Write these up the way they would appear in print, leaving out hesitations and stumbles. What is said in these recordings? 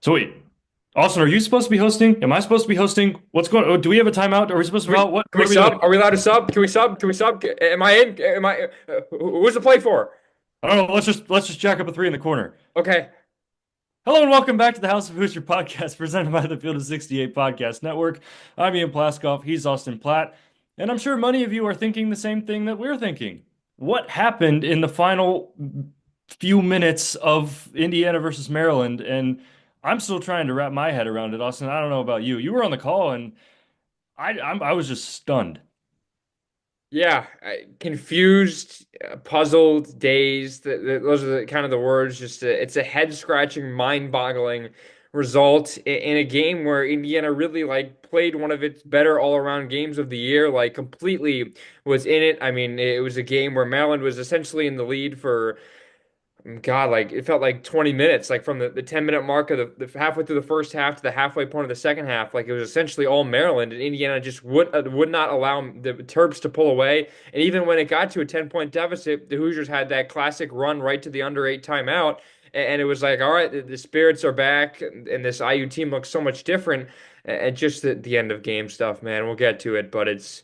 So wait, Austin, are you supposed to be hosting? Am I supposed to be hosting? What's going on? Do we have a timeout? Are we supposed to Can we out? What can we what are we sub? doing? Are we allowed to sub? Can we sub? Can we sub? Am I in? Am I? Who's the play for? I don't know. Let's just jack up a three in the corner. Okay. Hello and welcome back to the House of Hoosier podcast presented by the Field of 68 Podcast Network. I'm Ian Plaskoff. He's Austin Platt. And I'm sure many of you are thinking the same thing that we're thinking. What happened in the final few minutes of Indiana versus Maryland? And I'm still trying to wrap my head around it, Austin. I don't know about you. You were on the call and I was just stunned. Yeah. Confused, puzzled, dazed. Those are the kind of the words. It's a head-scratching, mind-boggling result in a game where Indiana really like played one of its better all-around games of the year. Like completely was in it. I mean, it was a game where Maryland was essentially in the lead for God, like it felt like 20 minutes, like from the 10-minute mark of the halfway through the first half to the halfway point of the second half. Like it was essentially all Maryland, and Indiana just would not allow the Terps to pull away. And even when it got to a 10-point deficit, the Hoosiers had that classic run right to the under eight timeout. And it was like, all right, the spirits are back, and this IU team looks so much different. And just the end of game stuff, man. We'll get to it, but it's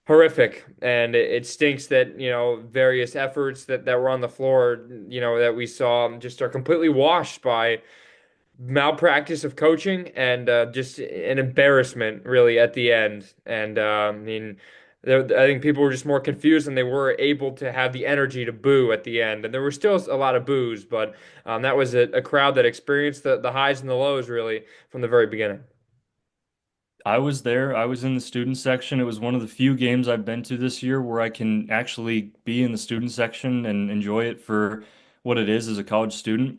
horrific, and it stinks that various efforts that were on the floor, that we saw just are completely washed by malpractice of coaching and just an embarrassment really at the end. And I mean, I think people were just more confused than they were able to have the energy to boo at the end. And there were still a lot of boos, but that was a crowd that experienced the highs and the lows really from the very beginning. I was there. I was in the student section. It was one of the few games I've been to this year where I can actually be in the student section and enjoy it for what it is as a college student.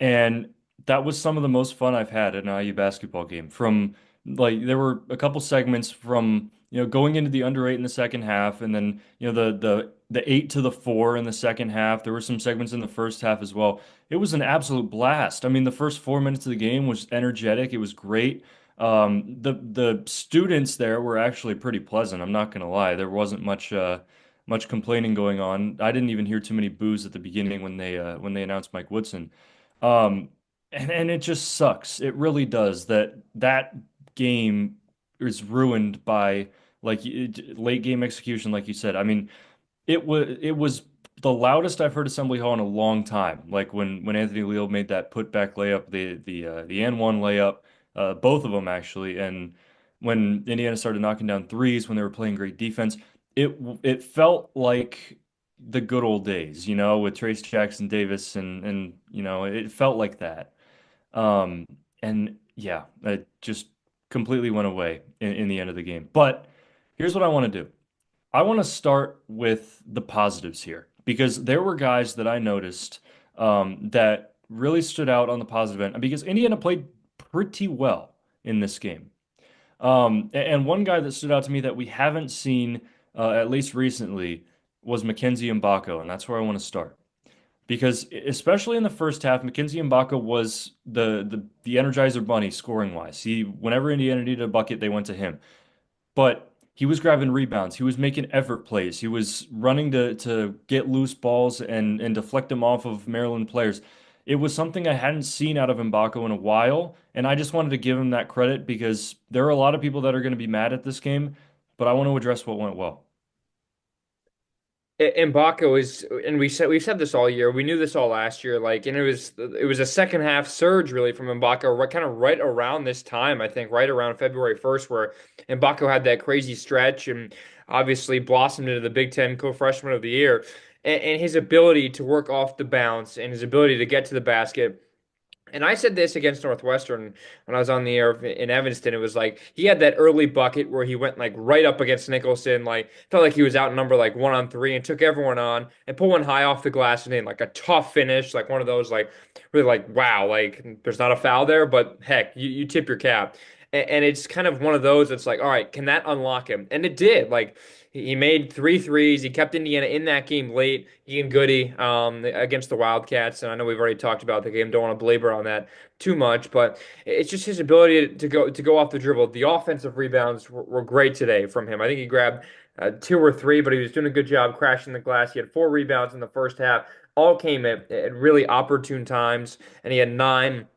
And that was some of the most fun I've had at an IU basketball game. From like there were a couple segments from, going into the under eight in the second half and then, the eight to the four in the second half. There were some segments in the first half as well. It was an absolute blast. I mean, the first 4 minutes of the game was energetic. It was great. The students there were actually pretty pleasant. I'm not gonna lie. There wasn't much complaining going on. I didn't even hear too many boos at the beginning when they announced Mike Woodson. Um, and it just sucks. It really does that game is ruined by late game execution, like you said. I mean, it was the loudest I've heard Assembly Hall in a long time. Like when Anthony Leal made that putback layup, the and one layup, both of them actually, and when Indiana started knocking down threes when they were playing great defense, it felt like the good old days, with Trace Jackson Davis and it felt like that. Um, and yeah, it just completely went away in the end of the game. But here's what I want to do. I want to start with the positives here because there were guys that I noticed that really stood out on the positive end because Indiana played pretty well in this game. And one guy that stood out to me that we haven't seen at least recently was Mackenzie Mgbako, and that's where I want to start. Because especially in the first half, Mackenzie Mgbako was the Energizer Bunny scoring wise. Whenever Indiana needed a bucket, they went to him, but he was grabbing rebounds. He was making effort plays. He was running to get loose balls and deflect them off of Maryland players. It was something I hadn't seen out of Mgbako in a while, and I just wanted to give him that credit because there are a lot of people that are going to be mad at this game, but I want to address what went well. Mgbako is, and we've said this all year. We knew this all last year. Like, and it was a second half surge really from Mgbako, right, kind of right around this time. I think right around February 1st, where Mgbako had that crazy stretch and obviously blossomed into the Big Ten co-freshman of the year. And his ability to work off the bounce and his ability to get to the basket. And I said this against Northwestern when I was on the air in Evanston. It was like he had that early bucket where he went like right up against Nicholson, like felt like he was outnumbered like 1-on-3 and took everyone on and pulled one high off the glass and in like a tough finish, like one of those like really like wow, like there's not a foul there, but heck, you tip your cap. And it's kind of one of those that's like, all right, can that unlock him? And it did. Like he made three threes. He kept Indiana in that game late. Ian Goody against the Wildcats, and I know we've already talked about the game. Don't want to belabor on that too much, but it's just his ability to go off the dribble. The offensive rebounds were great today from him. I think he grabbed two or three, but he was doing a good job crashing the glass. He had four rebounds in the first half. All came at really opportune times, and he had nine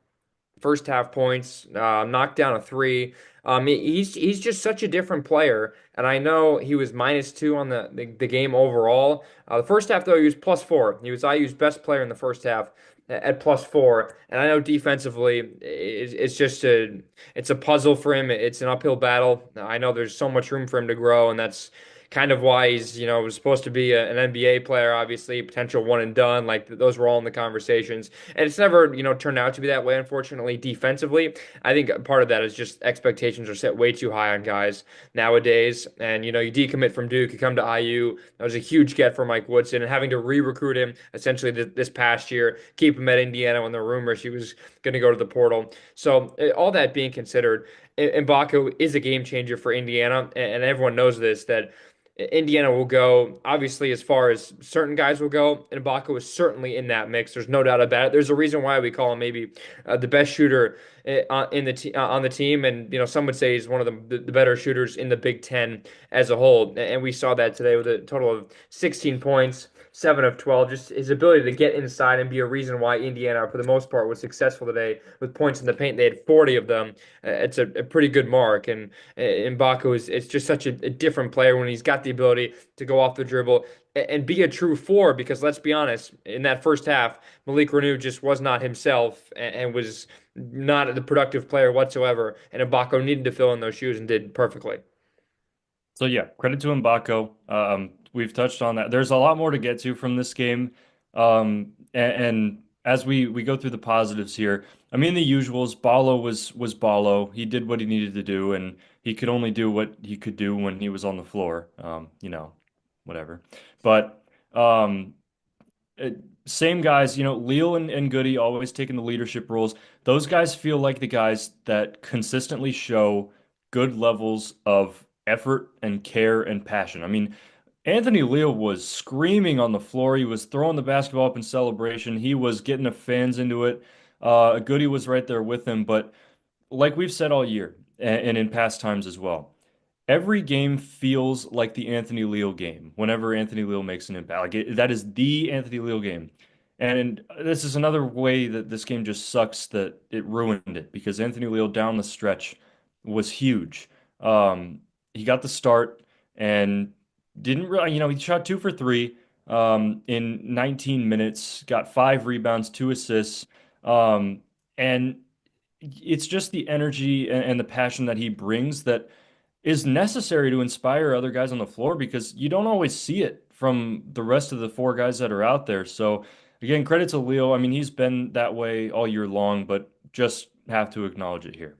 first half points, knocked down a three. He's just such a different player, and I know he was -2 on the game overall. The first half though he was +4. He was IU's best player in the first half at +4, and I know defensively it's just a puzzle for him. It's an uphill battle. I know there's so much room for him to grow, and that's kind of why he's, was supposed to be an NBA player, obviously, potential one and done. Like those were all in the conversations. And it's never, turned out to be that way, unfortunately, defensively. I think part of that is just expectations are set way too high on guys nowadays. And, you decommit from Duke, you come to IU. That was a huge get for Mike Woodson, and having to re-recruit him essentially this past year, keep him at Indiana when the rumors he was going to go to the portal. So all that being considered, Mgbako is a game changer for Indiana, and everyone knows this, that Indiana will go, obviously, as far as certain guys will go, and Mgbako is certainly in that mix. There's no doubt about it. There's a reason why we call him maybe the best shooter on the team, and some would say he's one of the better shooters in the Big Ten as a whole. And we saw that today with a total of 16 points, 7 of 12. Just his ability to get inside and be a reason why Indiana, for the most part, was successful today with points in the paint. They had 40 of them. It's a pretty good mark, and Mgbako is it's just such a different player when he's got the ability to go off the dribble and be a true four. Because let's be honest, in that first half, Malik Renew just was not himself and was not the productive player whatsoever. And Mgbako needed to fill in those shoes and did perfectly. So yeah, credit to Mgbako. We've touched on that. There's a lot more to get to from this game. And as we go through the positives here, I mean the usuals. Ballo was Ballo. He did what he needed to do, and he could only do what he could do when he was on the floor. Whatever. But uh, same guys, Leal and Goody always taking the leadership roles. Those guys feel like the guys that consistently show good levels of effort and care and passion. I mean, Anthony Leal was screaming on the floor. He was throwing the basketball up in celebration. He was getting the fans into it. Goody was right there with him. But like we've said all year, and in past times as well, every game feels like the Anthony Leal game whenever Anthony Leal makes an impact. That is the Anthony Leal game. And this is another way that this game just sucks that it ruined it because Anthony Leal down the stretch was huge. He got the start and didn't really, he shot 2 for 3 in 19 minutes, got 5 rebounds, 2 assists. And it's just the energy and the passion that he brings that is necessary to inspire other guys on the floor because you don't always see it from the rest of the 4 guys that are out there. So again, credit to Leo. I mean, he's been that way all year long, but just have to acknowledge it here.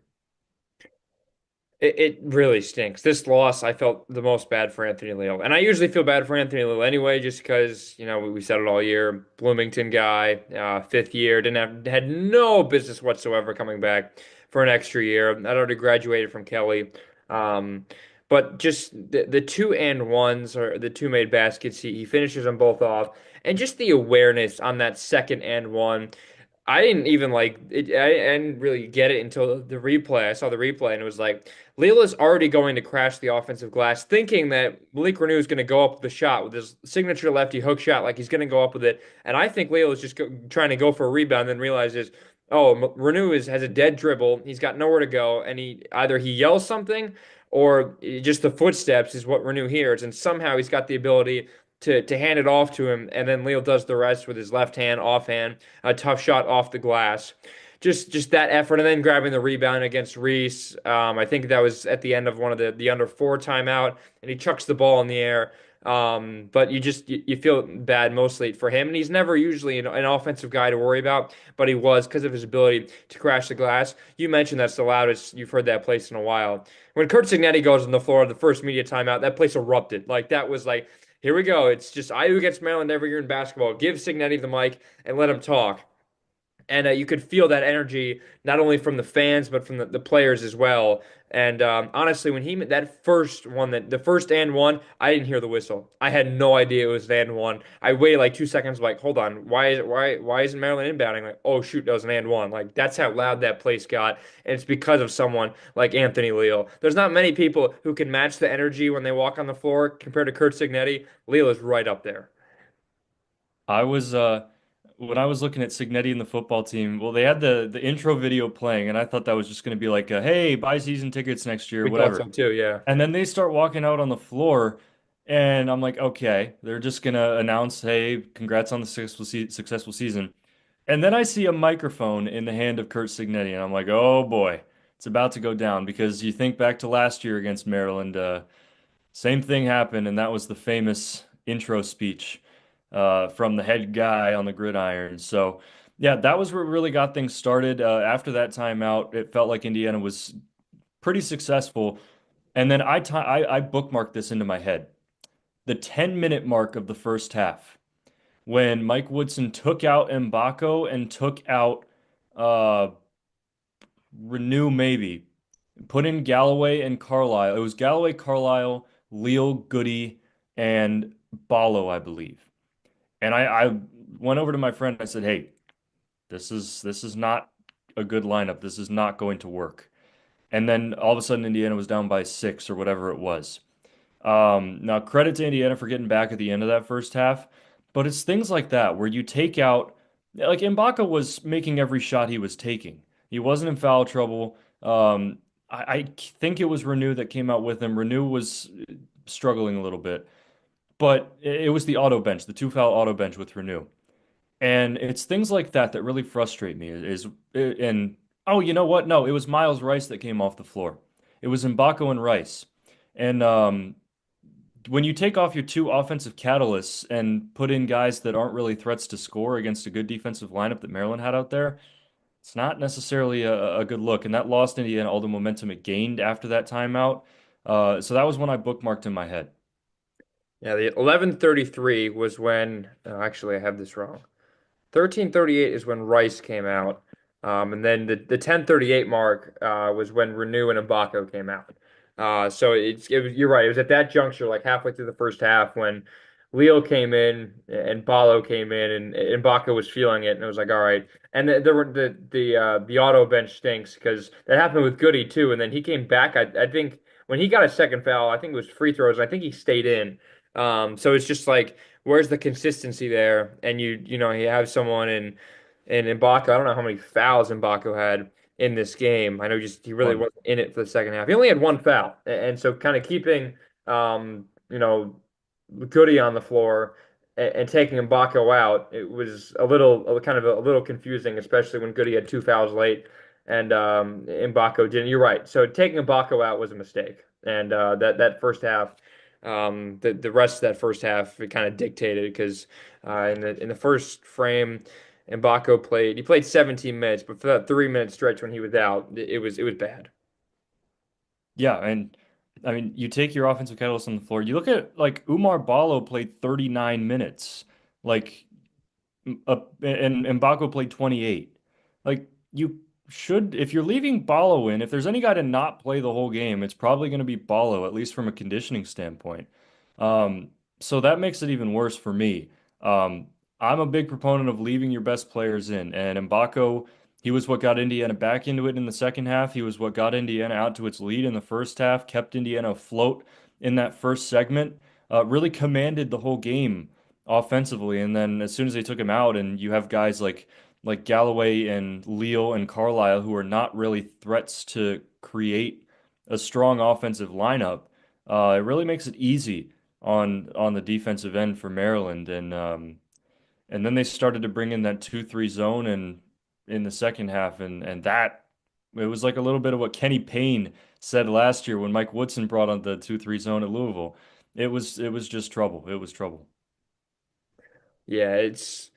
It really stinks. This loss, I felt the most bad for Anthony Leal. And I usually feel bad for Anthony Leal anyway, just because, we said it all year. Bloomington guy, fifth year, had no business whatsoever coming back for an extra year. I'd already graduated from Kelly. Um, but just the two and ones, or the two made baskets, he finishes them both off. And just the awareness on that second and one. I didn't even like it. I didn't really get it until the replay. I saw the replay and it was like Leal is already going to crash the offensive glass, thinking that Malik Renew is going to go up with the shot with his signature lefty hook shot, like he's going to go up with it. And I think Leal is just trying to go for a rebound, then realizes, oh, Renew has a dead dribble. He's got nowhere to go, and he yells something, or just the footsteps is what Renew hears, and somehow he's got the ability to hand it off to him, and then Leal does the rest with his left hand, offhand, a tough shot off the glass. Just that effort, and then grabbing the rebound against Reese. I think that was at the end of one of the under four timeout, and he chucks the ball in the air. But you feel bad mostly for him, and he's never usually an offensive guy to worry about, but he was because of his ability to crash the glass. You mentioned that's the loudest you've heard that place in a while. When Kurt Signetti goes on the floor, the first media timeout, that place erupted. Like that was like, here we go. It's just IU against Maryland every year in basketball. Give Signetti the mic and let him talk. And you could feel that energy not only from the fans but from the players as well. And honestly, when he that first one, that the first and one, I didn't hear the whistle. I had no idea it was an and one. I waited like 2 seconds, like, hold on, why isn't Maryland inbounding? Like, oh shoot, that was an and one. Like that's how loud that place got, and it's because of someone like Anthony Leal. There's not many people who can match the energy when they walk on the floor compared to Kurt Signetti. Leal is right up there. I was when I was looking at Signetti and the football team, well, they had the intro video playing, and I thought that was just going to be like, hey, buy season tickets next year, We thought whatever. so too, yeah. And then they start walking out on the floor, and I'm like, okay, they're just gonna announce, hey, congrats on the successful season. And then I see a microphone in the hand of Kurt Signetti, and I'm like, oh boy, it's about to go down because you think back to last year against Maryland, same thing happened, and that was the famous intro speech from the head guy on the gridiron. So, yeah, that was what really got things started. After that timeout, it felt like Indiana was pretty successful. And then I bookmarked this into my head. The 10-minute mark of the first half, when Mike Woodson took out Mgbako and took out uh, Renew maybe, put in Galloway and Carlisle. It was Galloway, Carlisle, Leal, Goody, and Ballo, I believe. And I went over to my friend. I said, "Hey, this is not a good lineup. This is not going to work." And then all of a sudden, Indiana was down by 6 or whatever it was. Now, credit to Indiana for getting back at the end of that first half, but it's things like that where you take out, like Mgbako was making every shot he was taking. He wasn't in foul trouble. I think it was Renew that came out with him. Renew was struggling a little bit, but it was the auto bench, the two foul auto bench with Renew. And it's things like that that really frustrate me. And oh, you know what? No, it was Miles Rice that came off the floor. It was Mgbako and Rice. And when you take off your two offensive catalysts and put in guys that aren't really threats to score against a good defensive lineup that Maryland had out there, it's not necessarily a good look. And that lost Indiana all the momentum it gained after that timeout. So that was when I bookmarked in my head. Yeah, the 11:33 was when, actually, I have this wrong. 13:38 is when Rice came out. And then the 10:38 mark was when Renew and Mgbako came out. So you're right. It was at that juncture, like halfway through the first half, when Leal came in and Ballo came in, and Mgbako was feeling it, and it was like, all right. And there were the auto bench stinks because that happened with Goody too. And then he came back. I think when he got a second foul, I think it was free throws. I think he stayed in. So it's just like, where's the consistency there? And you have someone in Mgbako. I don't know how many fouls Mgbako had in this game. I know just he really One. wasn't in it for the second half. He only had one foul, and so kind of keeping you know Goody on the floor and taking Mgbako out, it was kind of a little confusing, especially when Goody had two fouls late and Mgbako didn't. You're right. So taking Mgbako out was a mistake, and that first half. The rest of that first half it kind of dictated because in the first frame, Mgbako played 17 minutes, but for that 3 minute stretch when he was out, it was bad. Yeah, and I mean, you take your offensive catalyst on the floor. You look at like Umar Ballo played 39 minutes. Like and Mgbako played 28. Like you should, if you're leaving Ballo in, if there's any guy to not play the whole game, it's probably going to be Ballo, at least from a conditioning standpoint. Um, so that makes it even worse for me. Um, I'm a big proponent of leaving your best players in, and Mgbako, he was what got Indiana back into it in the second half. He was what got Indiana out to its lead in the first half, kept Indiana afloat in that first segment, really commanded the whole game offensively. And then as soon as they took him out, and you have guys like Galloway and Leal and Carlisle who are not really threats to create a strong offensive lineup, it really makes it easy on the defensive end for Maryland. And then they started to bring in that 2-3 zone and in the second half, and that it was like a little bit of what Kenny Payne said last year when Mike Woodson brought on the 2-3 zone at Louisville. It was just trouble. It was trouble. Yeah, it's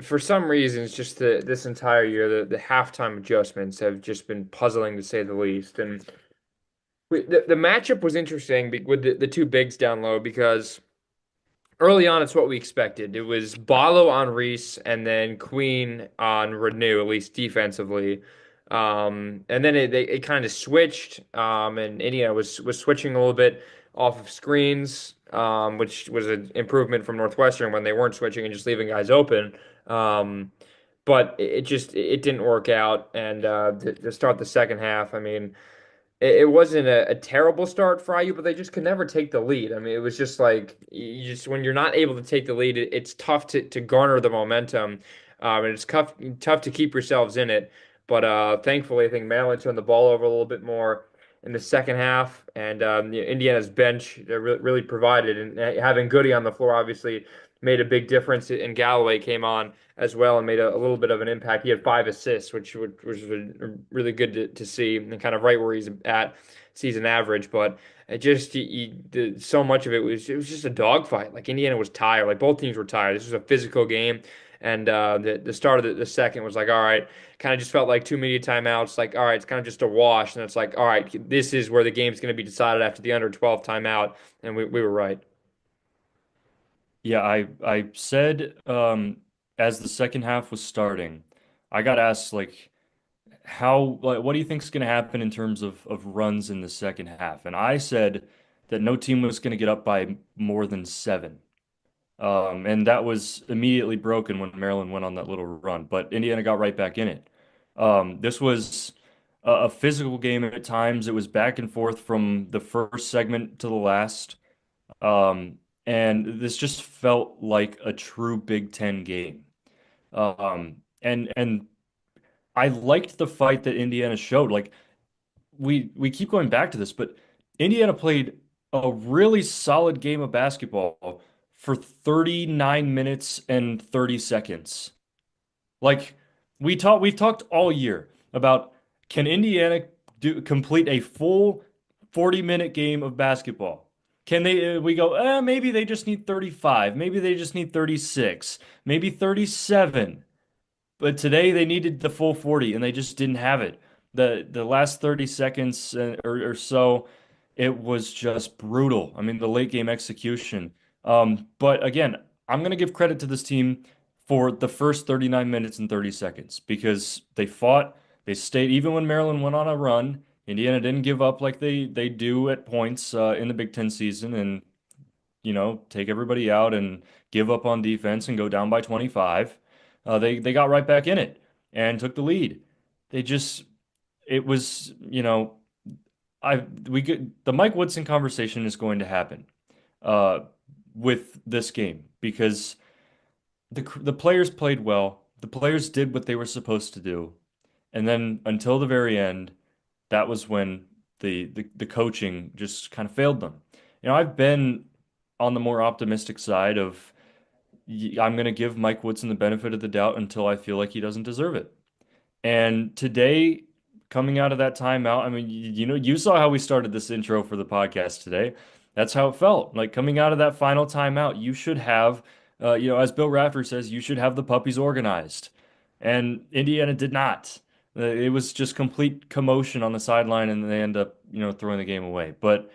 for some reason it's just this entire year the halftime adjustments have just been puzzling to say the least. And the matchup was interesting with the two bigs down low because early on, it's what we expected. It was Ballo on Reese and then Queen on Renew, at least defensively. And then it kind of switched, and Indiana was switching a little bit off of screens, which was an improvement from Northwestern when they weren't switching and just leaving guys open. But it didn't work out. And to start the second half, I mean it wasn't a terrible start for IU, but they just could never take the lead. I mean, it was just like you just when you're not able to take the lead, it's tough to garner the momentum. And it's tough to keep yourselves in it. But thankfully, I think Maryland turned the ball over a little bit more in the second half, and Indiana's bench really provided. And having Goody on the floor obviously made a big difference. And Galloway came on as well and made a little bit of an impact. He had 5 assists, which was really good to see, and kind of right where he's at season average. But it just so much of it was just a dogfight. Like Indiana was tired. Like both teams were tired. This was a physical game. And the start of the second was like, all right, kind of just felt like two media timeouts. Like, all right, it's kind of just a wash. And it's like, all right, this is where the game's going to be decided after the under 12 timeout. And we were right. Yeah, I said as the second half was starting, I got asked like what do you think is going to happen in terms of runs in the second half? And I said that no team was going to get up by more than 7. And that was immediately broken when Maryland went on that little run, but Indiana got right back in it. This was a physical game at times. It was back and forth from the first segment to the last. And this just felt like a true Big Ten game. And I liked the fight that Indiana showed. Like we keep going back to this, but Indiana played a really solid game of basketball for 39 minutes and 30 seconds. Like we've talked all year about can Indiana complete a full 40-minute game of basketball? Can they we go, maybe they just need 35, maybe they just need 36, maybe 37. But today they needed the full 40 and they just didn't have it. The last 30 seconds or so, it was just brutal. I mean, the late game execution. But again, I'm going to give credit to this team for the first 39 minutes and 30 seconds because they fought, they stayed, even when Maryland went on a run. Indiana didn't give up like they do at points in the Big Ten season and, take everybody out and give up on defense and go down by 25. They got right back in it and took the lead. They just it was, I we could the Mike Woodson conversation is going to happen uh, with this game because the players played well. The players did what they were supposed to do, and then until the very end, that was when the coaching just kind of failed them. I've been on the more optimistic side of I'm going to give Mike Woodson the benefit of the doubt until I feel like he doesn't deserve it. And today, coming out of that timeout, I mean, you saw how we started this intro for the podcast today. That's how it felt. Like coming out of that final timeout, you should have, as Bill Rafter says, you should have the puppies organized. And Indiana did not. It was just complete commotion on the sideline, and they end up, throwing the game away. But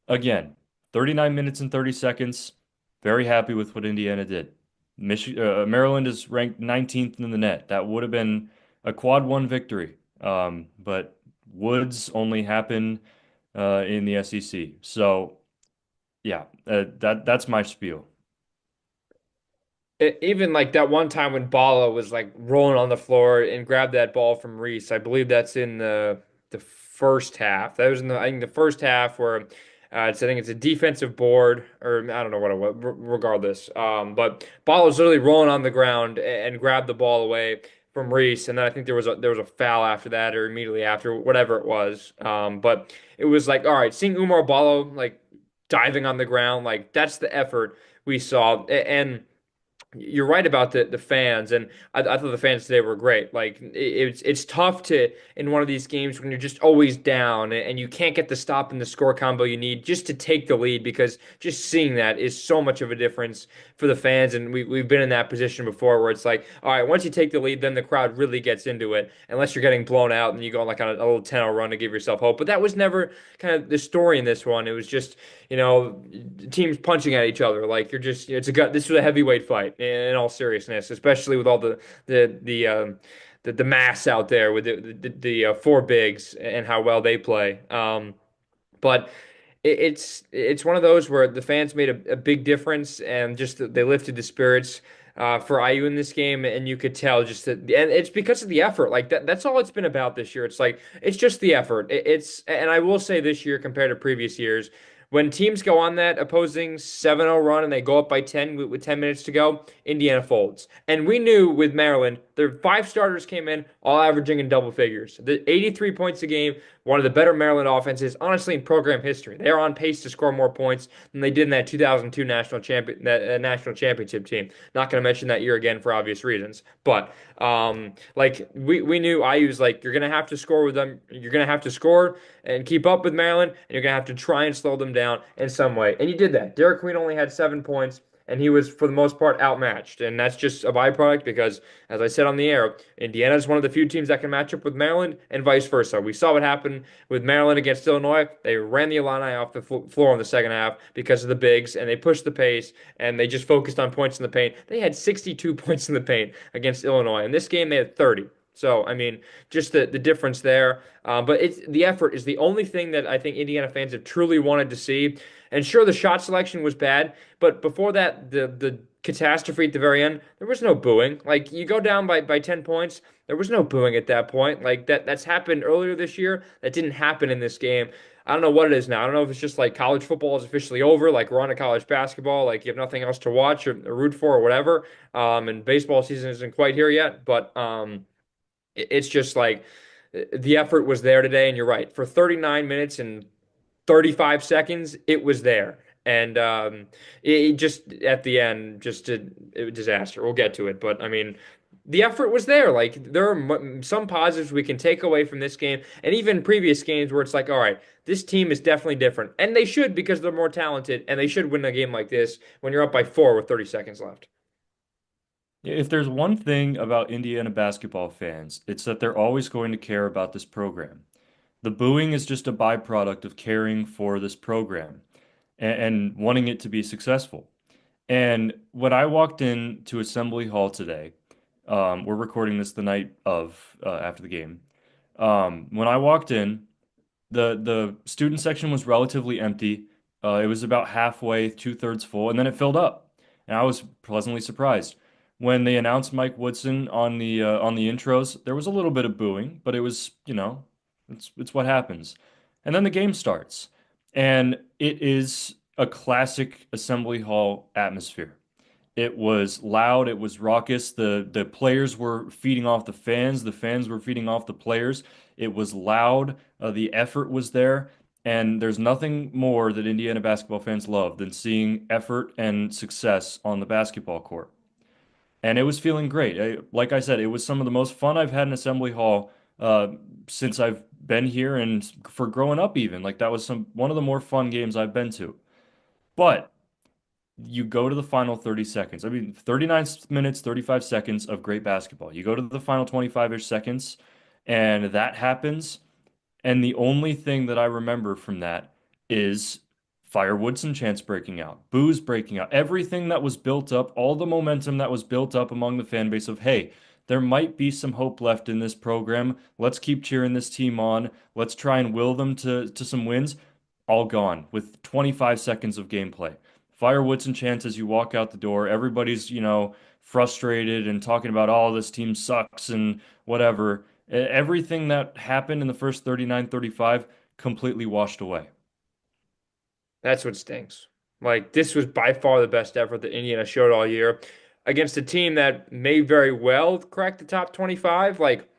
again, 39 minutes and 30 seconds. Very happy with what Indiana did. Maryland is ranked 19th in the net. That would have been a quad one victory. But Woods only happened in the SEC. So yeah, that's my spiel. Even like that one time when Bala was like rolling on the floor and grabbed that ball from Reese. I believe that's in the first half. That was in I think the first half where I think it's a defensive board or I don't know what it was. Regardless, but Bala was literally rolling on the ground and grabbed the ball away from Reese, and then I think there was a foul after that or immediately after, whatever it was. But it was like, all right, seeing Umar Bala like diving on the ground, like that's the effort we saw, and you're right about the fans, and I thought the fans today were great. Like it's tough to in one of these games when you're just always down and you can't get the stop and the score combo you need just to take the lead because just seeing that is so much of a difference for the fans. And we've been in that position before where it's like, all right, once you take the lead, then the crowd really gets into it. Unless you're getting blown out and you go like on a little 10-0 run to give yourself hope. But that was never kind of the story in this one. It was just teams punching at each other. Like this was a heavyweight fight in all seriousness, especially with all the mass out there with the four bigs and how well they play. But it's one of those where the fans made a big difference and just they lifted the spirits for IU in this game, and you could tell just that, and it's because of the effort. Like that's all it's been about this year. It's like it's just the effort. And I will say this year compared to previous years, When teams go on that opposing 7-0 run and they go up by 10 with 10 minutes to go, Indiana folds. And we knew with Maryland, their five starters came in, all averaging in double figures. The 83 points a game, one of the better Maryland offenses, honestly, in program history. They are on pace to score more points than they did in that 2002 national championship team. Not going to mention that year again for obvious reasons. But like we knew IU's like you're gonna have to score with them. You're gonna have to score and keep up with Maryland, and you're gonna have to try and slow them down in some way. And you did that. Derek Queen only had 7 points, and he was for the most part outmatched. And that's just a byproduct because, as I said on the air, Indiana is one of the few teams that can match up with Maryland, and vice versa. We saw what happened with Maryland against Illinois. They ran the Illini off the floor in the second half because of the bigs, and they pushed the pace, and they just focused on points in the paint. They had 62 points in the paint against Illinois. In this game, they had 30. So, I mean, just the difference there. But it's the effort is the only thing that I think Indiana fans have truly wanted to see. And sure, the shot selection was bad, but before that, the catastrophe at the very end, there was no booing. Like you go down by 10 points, there was no booing at that point. Like that's happened earlier this year. That didn't happen in this game. I don't know what it is now. I don't know if it's just like college football is officially over, like we're on to college basketball, like you have nothing else to watch or root for or whatever. And baseball season isn't quite here yet, but it's just like the effort was there today, and you're right. For 39 minutes and 35 seconds, it was there. And it just at the end, just a disaster. We'll get to it, but I mean, the effort was there. Like there are some positives we can take away from this game, and even previous games where it's like, all right, this team is definitely different, and they should because they're more talented, and they should win a game like this when you're up by four with 30 seconds left. If there's one thing about Indiana basketball fans, it's that they're always going to care about this program. The booing is just a byproduct of caring for this program and wanting it to be successful. And when I walked in to Assembly Hall today, we're recording this the night of after the game. When I walked in, the student section was relatively empty. It was about halfway, two-thirds full, and then it filled up. And I was pleasantly surprised. When they announced Mike Woodson on the intros, there was a little bit of booing, but it was, it's what happens. And then the game starts, and it is a classic Assembly Hall atmosphere. It was loud, it was raucous. The players were feeding off the fans were feeding off the players. It was loud, the effort was there, and there's nothing more that Indiana basketball fans love than seeing effort and success on the basketball court. And it was feeling great. Like I said, it was some of the most fun I've had in Assembly Hall since I've been here and for growing up even. Like that was one of the more fun games I've been to. But you go to the final 30 seconds. I mean, 39 minutes, 35 seconds of great basketball. You go to the final 25-ish seconds, and that happens. And the only thing that I remember from that is fireworks and chants breaking out, boos breaking out, everything that was built up, all the momentum that was built up among the fan base of, hey, there might be some hope left in this program. Let's keep cheering this team on. Let's try and will them to some wins. All gone with 25 seconds of gameplay. Firewoods and chants as you walk out the door. Everybody's, frustrated and talking about, oh, this team sucks and whatever. Everything that happened in the first 39, 35 completely washed away. That's what stinks. Like this was by far the best effort that Indiana showed all year against a team that may very well crack the top 25. Like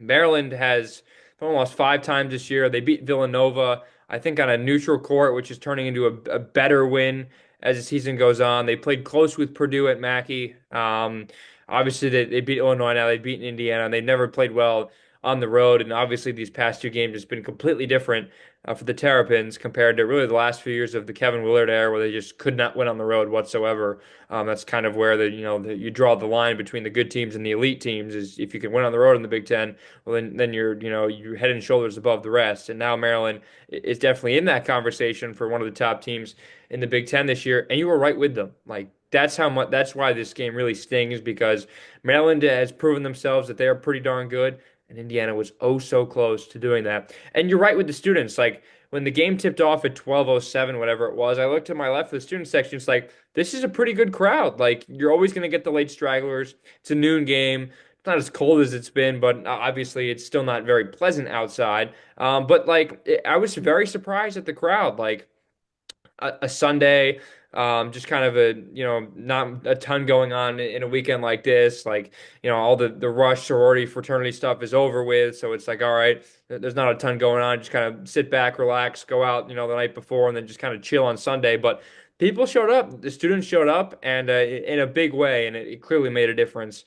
Maryland has only lost 5 times this year. They beat Villanova, I think, on a neutral court, which is turning into a better win as the season goes on. They played close with Purdue at Mackey. Obviously, they beat Illinois now. They've beaten Indiana, and they've never played well on the road. And obviously, these past two games has been completely different for the Terrapins compared to really the last few years of the Kevin Willard era, where they just could not win on the road whatsoever. That's kind of where you draw the line between the good teams and the elite teams. Is if you can win on the road in the Big Ten, well then you're head and shoulders above the rest. And now Maryland is definitely in that conversation for one of the top teams in the Big Ten this year. And you were right with them. Like that's how much. That's why this game really stings because Maryland has proven themselves that they are pretty darn good. And Indiana was oh so close to doing that. And you're right with the students. Like when the game tipped off at 12:07, whatever it was, I looked to my left of the student section. It's like, this is a pretty good crowd. Like you're always going to get the late stragglers. It's a noon game. It's not as cold as it's been, but obviously it's still not very pleasant outside. But like I was very surprised at the crowd. Like a Sunday, just kind of a, not a ton going on in a weekend like this. Like, all the rush sorority fraternity stuff is over with. So it's like, all right, there's not a ton going on. Just kind of sit back, relax, go out, the night before, and then just kind of chill on Sunday. But people showed up, the students showed up, and in a big way, and it clearly made a difference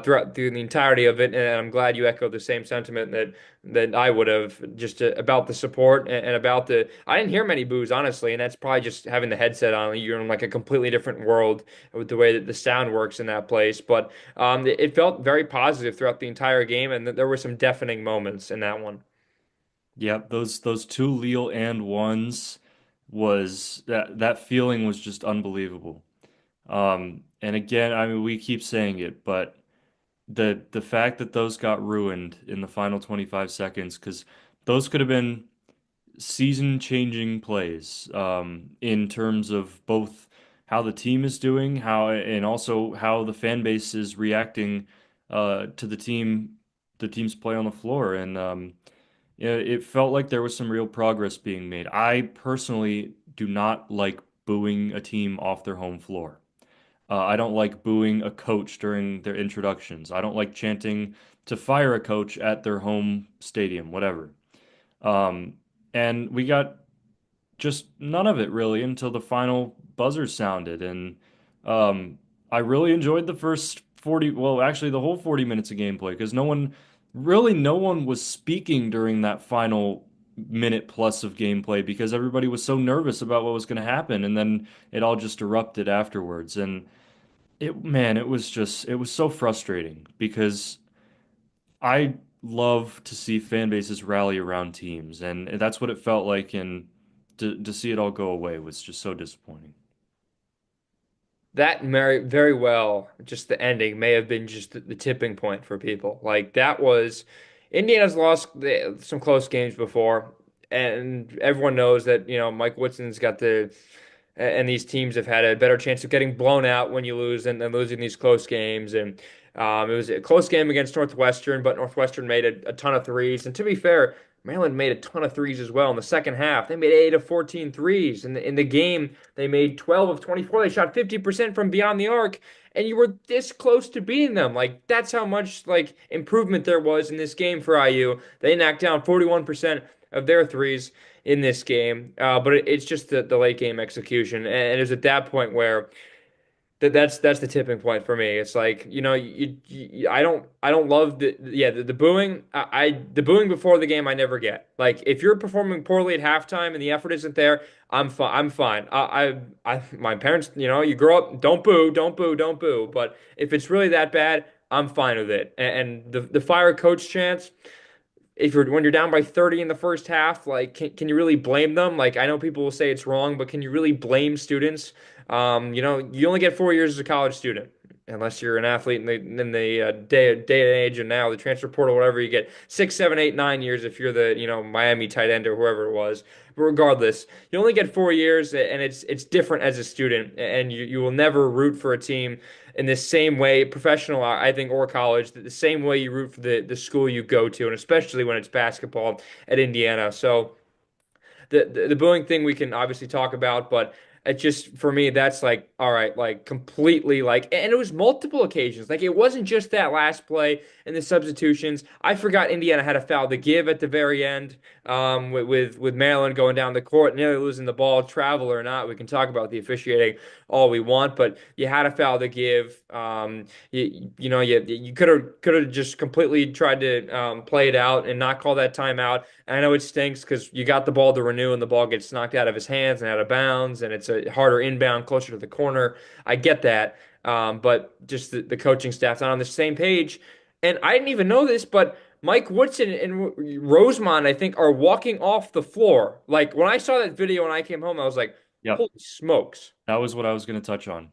through the entirety of it. And I'm glad you echoed the same sentiment that I would have, just about the support and about the. I didn't hear many boos, honestly, and that's probably just having the headset on. You're in like a completely different world with the way that the sound works in that place. But it felt very positive throughout the entire game, and there were some deafening moments in that one. Yep, those two Leal and ones was that feeling was just unbelievable. And again, I mean, we keep saying it, but the fact that those got ruined in the final 25 seconds, because those could have been season-changing plays, in terms of both how the team is doing, how and also how the fan base is reacting to the team's play on the floor, and yeah, it felt like there was some real progress being made. I personally do not like booing a team off their home floor. I don't like booing a coach during their introductions. I don't like chanting to fire a coach at their home stadium, whatever. Um, and we got just none of it really until the final buzzer sounded. And um, I really enjoyed the first 40, well, actually the whole 40 minutes of gameplay because no one was speaking during that final minute plus of gameplay because everybody was so nervous about what was going to happen. And then it all just erupted afterwards. And man, it was so frustrating because I love to see fan bases rally around teams, and that's what it felt like. And to see it all go away was just so disappointing. That very well, just the ending may have been just the tipping point for people. Like that was Indiana's lost some close games before, and everyone knows that, Mike Woodson's got and these teams have had a better chance of getting blown out when you lose than losing these close games. And it was a close game against Northwestern, but Northwestern made a ton of threes. And to be fair, Maryland made a ton of threes as well in the second half. They made 8 of 14 threes. In the game, they made 12 of 24. They shot 50% from beyond the arc, and you were this close to beating them. Like that's how much like improvement there was in this game for IU. They knocked down 41% of their threes in this game. But it's just the late game execution. And it was at that point where that's the tipping point for me. It's like, I don't love the booing. The booing before the game I never get. Like if you're performing poorly at halftime and the effort isn't there, I'm fine. I'm fine. My parents, you grow up, don't boo, don't boo, don't boo. But if it's really that bad, I'm fine with it. And the fire coach chance, if you're when you're down by 30 in the first half, like can you really blame them? Like I know people will say it's wrong, but can you really blame students? You only get 4 years as a college student, unless you're an athlete in the day and age and now the transfer portal, whatever you get 6, 7, 8, 9 years if you're the Miami tight end or whoever it was. But regardless, you only get 4 years, and it's different as a student, and you will never root for a team in the same way, professional, I think, or college, the same way you root for the school you go to, and especially when it's basketball at Indiana. So the booing thing we can obviously talk about, but it just for me that's like all right, like completely like, and it was multiple occasions. Like it wasn't just that last play and the substitutions. I forgot Indiana had a foul to give at the very end, with Maryland going down the court, nearly losing the ball, travel or not. We can talk about the officiating all we want, but you had a foul to give. You could have just completely tried to play it out and not call that timeout. I know it stinks because you got the ball to renew and the ball gets knocked out of his hands and out of bounds, and it's a harder inbound closer to the corner. I get that. But just the coaching staff's not on the same page. And I didn't even know this, but Mike Woodson and Rosemont, I think, are walking off the floor. Like when I saw that video when I came home, I was like, Yep, holy smokes. that was what I was going to touch on.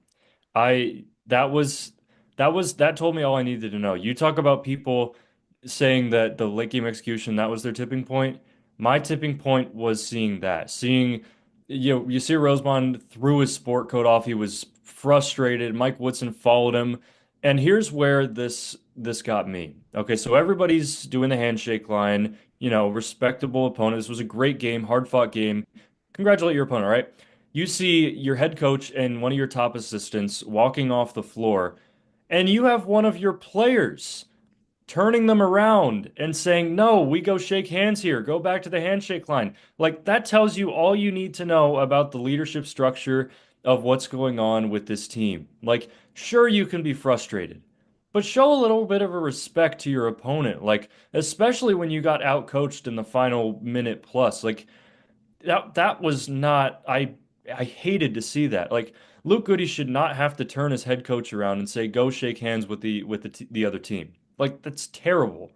I that told me all I needed to know. You talk about people saying that the late game execution, that was their tipping point. My tipping point was seeing that. Seeing you see Rosemond threw his sport coat off. He was frustrated. Mike Woodson followed him. And here's where this got me. Okay, so everybody's doing the handshake line, respectable opponent. This was a great game, hard-fought game. Congratulate your opponent, right? You see your head coach and one of your top assistants walking off the floor, and you have one of your players turning them around and saying, "No, we go shake hands here. Go back to the handshake line." Like that tells you all you need to know about the leadership structure of what's going on with this team. Like, sure, you can be frustrated, but show a little bit of a respect to your opponent. Like, especially when you got outcoached in the final minute plus. Like, that was not I hated to see that. Like Luke Goody should not have to turn his head coach around and say go shake hands with the other team. Like that's terrible.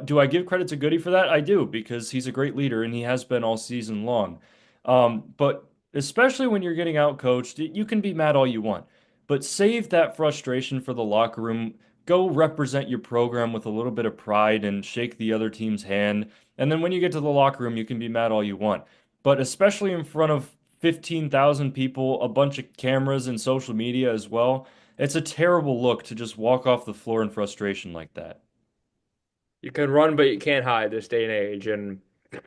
Do I give credit to Goody for that? I do because he's a great leader and he has been all season long. But especially when you're getting out coached, you can be mad all you want, but save that frustration for the locker room. Go represent your program with a little bit of pride and shake the other team's hand. And then when you get to the locker room, you can be mad all you want, but especially in front of 15,000 people, a bunch of cameras and social media as well, it's a terrible look to just walk off the floor in frustration like that. You can run, but you can't hide this day and age. And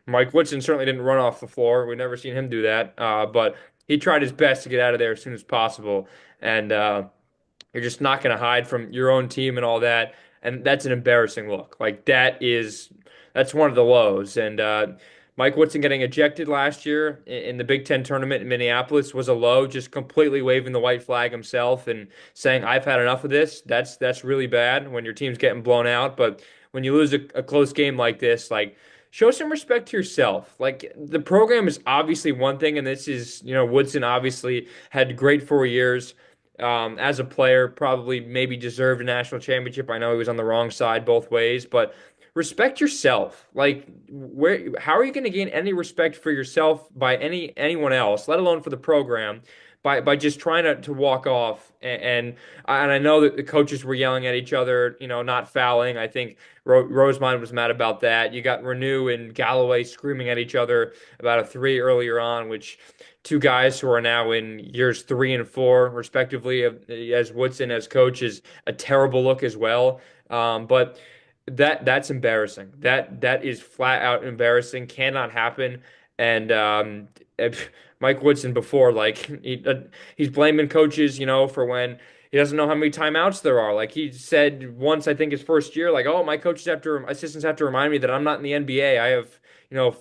Mike Woodson certainly didn't run off the floor. We've never seen him do that. But he tried his best to get out of there as soon as possible. And you're just not going to hide from your own team and all that. And that's an embarrassing look. Like that's one of the lows. And Mike Woodson getting ejected last year in the Big Ten tournament in Minneapolis was a low, just completely waving the white flag himself and saying, "I've had enough of this." That's really bad when your team's getting blown out. But when you lose a close game like this, like show some respect to yourself. Like the program is obviously one thing, and this is, Woodson obviously had great 4 years as a player, probably maybe deserved a national championship. I know he was on the wrong side both ways, but respect yourself. Like how are you going to gain any respect for yourself by anyone else, let alone for the program? By just trying to walk off and I know that the coaches were yelling at each other, not fouling. I think Rosemond was mad about that. You got Renew and Galloway screaming at each other about a three earlier on, which two guys who are now in years 3 and 4, respectively, as Woodson as coach is a terrible look as well. But that's embarrassing. That is flat out embarrassing. Cannot happen. And Mike Woodson before, like he's blaming coaches, for when he doesn't know how many timeouts there are. Like he said once, I think his first year, like, "Oh, my assistants have to remind me that I'm not in the NBA. I have,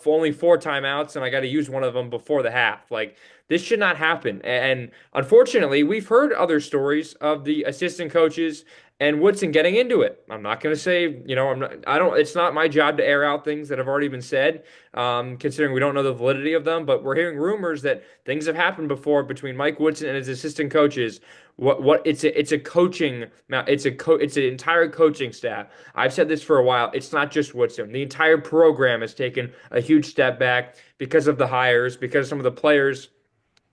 only 4 timeouts, and I got to use one of them before the half." Like this should not happen. And unfortunately, we've heard other stories of the assistant coaches and Woodson getting into it. I'm not going to say, I don't, it's not my job to air out things that have already been said, considering we don't know the validity of them, but we're hearing rumors that things have happened before between Mike Woodson and his assistant coaches. It's a coaching, it's an entire coaching staff. I've said this for a while. It's not just Woodson. The entire program has taken a huge step back because of the hires, because some of the players